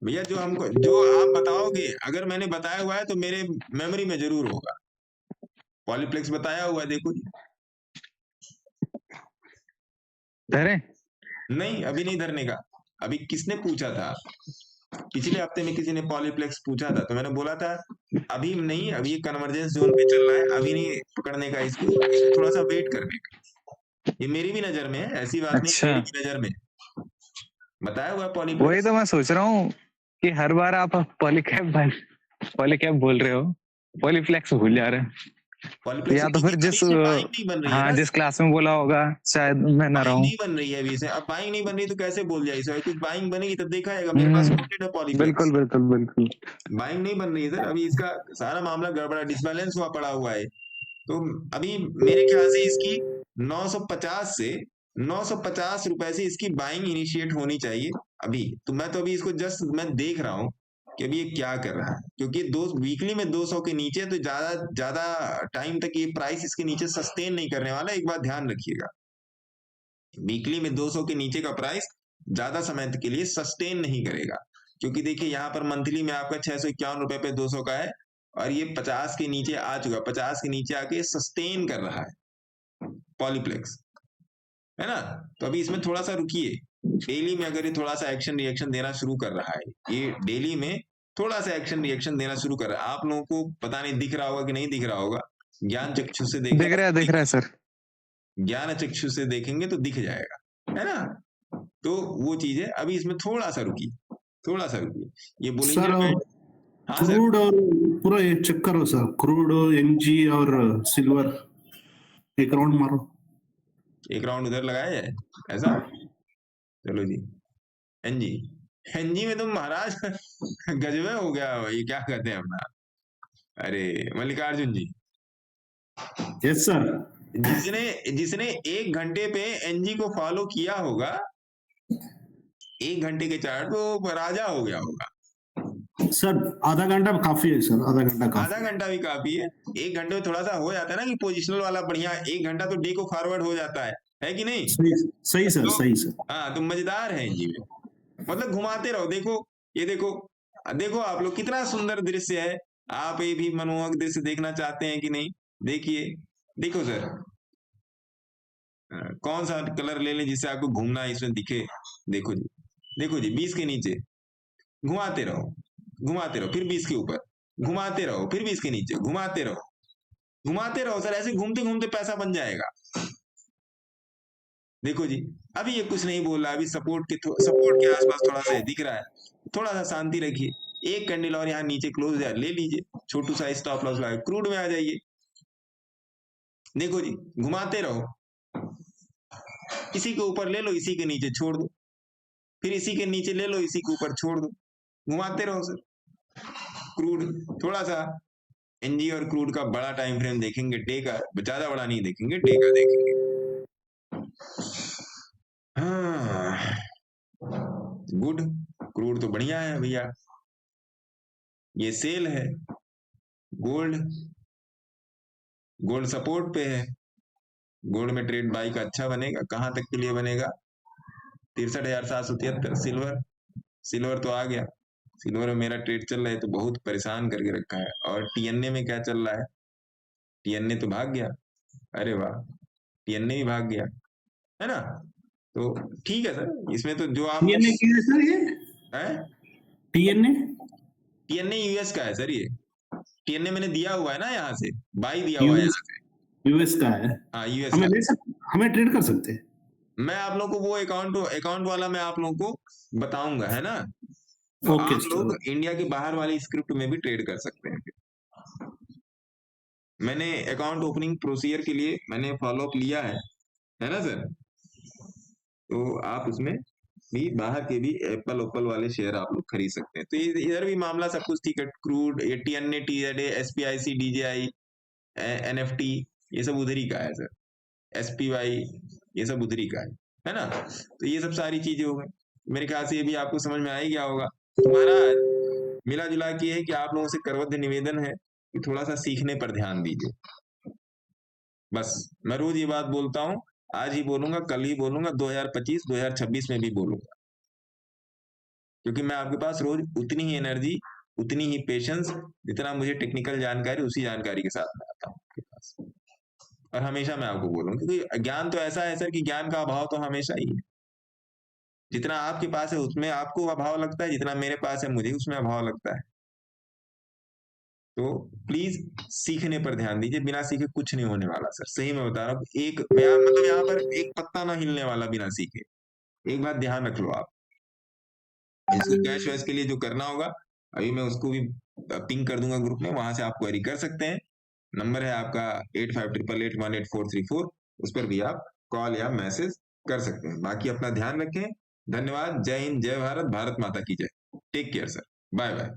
भैया, जो आप बताओगे, अगर मैंने बताया हुआ है तो मेरे मेमोरी में जरूर होगा। पॉलीप्लेक्स बताया हुआ है, देखो जी। धरे नहीं, अभी नहीं धरने का। अभी किसने पूछा था, पिछले हफ्ते में किसी ने पॉलीप्लेक्स पूछा था, तो मैंने बोला था अभी नहीं, अभी ये कन्वर्जेंस जोन पे चल रहा है, अभी नहीं पकड़ने का इसको थोड़ा सा वेट करने का। ये मेरी भी नजर में है, ऐसी बात नहीं, मेरी भी नजर में बताया हुआ पॉलीप्लेक्स। वही तो मैं सोच रहा हूँ कि हर बार आप पॉलीकैप बोल रहे हो, पॉलीप्लेक्स भूल जा रहे हैं, या तो फिर जिस क्लास में बोला होगा शायद मैं ना रहूं। नहीं बन रही है अभी से, अब बाइंग नहीं बन रही तो कैसे बोल जाए इसे, कुछ बाइंग बनेगी तब देखा जाएगा। मेरे पास कोटेड है पॉलीप्लेक्स, बिल्कुल बाइंग नहीं बन रही है सर, अभी इसका सारा मामला गड़बड़ा, डिसबैलेंस हुआ पड़ा हुआ है। तो अभी मेरे ख्याल से इसकी 950 रुपए से इसकी बाइंग इनिशिएट होनी चाहिए अभी। तो अभी इसको जस्ट मैं देख रहा हूँ कि अभी ये क्या कर रहा है, क्योंकि वीकली में 200 के नीचे, तो ज्यादा टाइम तक ये प्राइस इसके नीचे सस्टेन नहीं करने वाला, एक बात ध्यान रखिएगा। वीकली में 200 के नीचे का प्राइस ज्यादा समय के लिए सस्टेन नहीं करेगा, क्योंकि देखिए यहाँ पर मंथली में आपका 651 रुपए पे 200 का है, और ये 50 के नीचे आ चुका, 50 के नीचे आके सस्टेन कर रहा है पॉलीप्लेक्स, है ना। तो अभी इसमें थोड़ा सा रुकिए, डेली में अगर ये थोड़ा सा एक्शन रिएक्शन देना शुरू कर रहा है, ये डेली में थोड़ा सा एक्शन रिएक्शन देना शुरू कर रहा है, आप लोगों को पता नहीं दिख रहा होगा कि नहीं दिख रहा होगा, ज्ञान चक्षु से दिख रहा है सर, ज्ञान चक्षु से देखेंगे तो दिख जाएगा, है ना। तो वो चीज है, अभी इसमें थोड़ा सा रुकिए, ये बोलेंगे। क्रूड और पूरा ये चेक करो सर, क्रूड, एनजी और सिल्वर, एक राउंड मारो, एक राउंड उधर लगाया जाए ऐसा। चलो जी, एनजी में तो महाराज गजबे हो गया, ये क्या कहते हैं अपना, अरे मल्लिकार्जुन जी, यस सर, जिसने 1 घंटे पे एनजी को फॉलो किया होगा, 1 घंटे के चार्ट पे राजा हो गया होगा सर। आधा घंटा काफी है सर, आधा घंटा भी काफी है। 1 घंटे में थोड़ा सा हो जाता है ना कि पोजिशनल वाला बढ़िया, 1 घंटा तो डे को फॉरवर्ड हो जाता है कि नहीं। सही सर, सही सर। हाँ, तो मजेदार है एनजी में, मतलब घुमाते रहो। देखो ये देखो आप लोग, कितना सुंदर दृश्य है। आप ये भी मनमोहक दृश्य देखना चाहते हैं कि नहीं, देखिए, देखो सर, कौन सा कलर ले लें जिससे आपको घूमना इसमें दिखे। देखो जी 20 के नीचे घुमाते रहो, फिर 20 के ऊपर घुमाते रहो, फिर 20 के नीचे घुमाते रहो सर, ऐसे घूमते घूमते पैसा बन जाएगा। देखो जी, अभी ये कुछ नहीं बोल रहा, अभी सपोर्ट के आसपास थोड़ा सा दिख रहा है, थोड़ा सा शांति रखिए। एक कैंडल और यहाँ नीचे क्लोज ले लीजिए, छोटू सा स्टॉप लॉस लगा, क्रूड में आ जाइए। देखो जी, घुमाते रहो, इसी के ऊपर ले लो, इसी के नीचे छोड़ दो, फिर इसी के नीचे ले लो, इसी के ऊपर छोड़ दो, घुमाते रहो सर। क्रूड थोड़ा सा एनजी और क्रूड का बड़ा टाइम फ्रेम देखेंगे, डे का ज्यादा बड़ा नहीं देखेंगे, डे का देखेंगे। हाँ गुड, क्रूड तो बढ़िया है भैया, ये सेल है। गोल्ड सपोर्ट पे है, गोल्ड में ट्रेड बाई का अच्छा बनेगा, कहां तक के लिए बनेगा? 63,773। सिल्वर तो आ गया, सिल्वर में मेरा ट्रेड चल रहा है तो बहुत परेशान करके रखा है। और टीएनए में क्या चल रहा है? टीएनए तो भाग गया, अरे वाह, टीएनए भी भाग गया, है ना? तो ठीक है सर, इसमें तो जो आप टीएनए क्या है सर? ये है टीएनए यूएस का है सर, ये टीएनए मैंने दिया हुआ है ना, यहाँ से बाई दिया हुआ है, यहाँ से यूएस का है। हाँ यूएस हमें का। ले सकते, हमें ट्रेड कर सकते हैं। मैं आप लोगों को वो अकाउंट वाला मैं आप लोगों को बताऊंगा, है ना? तो ओके आप लोग इंडिया के बाहर वाली स्क्रिप्ट में भी ट्रेड कर सकते हैं। मैंने अकाउंट ओपनिंग प्रोसीजर के लिए मैंने फॉलोअप लिया है ना सर? तो आप उसमें भी बाहर के भी एप्पल वाले शेयर आप लोग खरीद सकते हैं। तो इधर भी मामला सब कुछ ठीक है। क्रूड, टीएनए, टीजेडए, एसपीआईसी, डीजेआई, एनएफटी, ये सब उधर ही का है सर। एसपीवाई, ये सब उधर ही का है ना? तो ये सब सारी चीजें हो गई, मेरे ख्याल से ये भी आपको समझ में आ ही गया होगा। तुम्हारा मिला जुला के है कि आप लोगों से करवद्ध निवेदन है कि थोड़ा सा सीखने पर ध्यान दीजिए। बस मैं रोज ये बात बोलता हूँ, आज ही बोलूंगा, कल ही बोलूंगा, 2025 2026 में भी बोलूंगा, क्योंकि मैं आपके पास रोज उतनी ही एनर्जी, उतनी ही पेशेंस, जितना मुझे टेक्निकल जानकारी, उसी जानकारी के साथ में आता हूँ आपके पास। और हमेशा मैं आपको बोलूंगा, क्योंकि ज्ञान तो ऐसा है सर कि ज्ञान का अभाव तो हमेशा ही है। जितना आपके पास है उसमें आपको अभाव लगता है, जितना मेरे पास है मुझे उसमें अभाव लगता है। तो प्लीज सीखने पर ध्यान दीजिए, बिना सीखे कुछ नहीं होने वाला सर, सही मैं बता रहा हूँ। मतलब यहाँ पर एक पत्ता ना हिलने वाला बिना सीखे। एक बात ध्यान रख लो आप, इसको कैश वैश के लिए जो करना होगा, अभी मैं उसको भी पिंग कर दूंगा ग्रुप में, वहां से आप क्वेरी कर सकते हैं। नंबर है आपका 8588188434, उस पर भी आप कॉल या मैसेज कर सकते हैं। बाकी अपना ध्यान रखें, धन्यवाद, जय हिंद, जय भारत, भारत माता की जय। Take care sir, bye bye.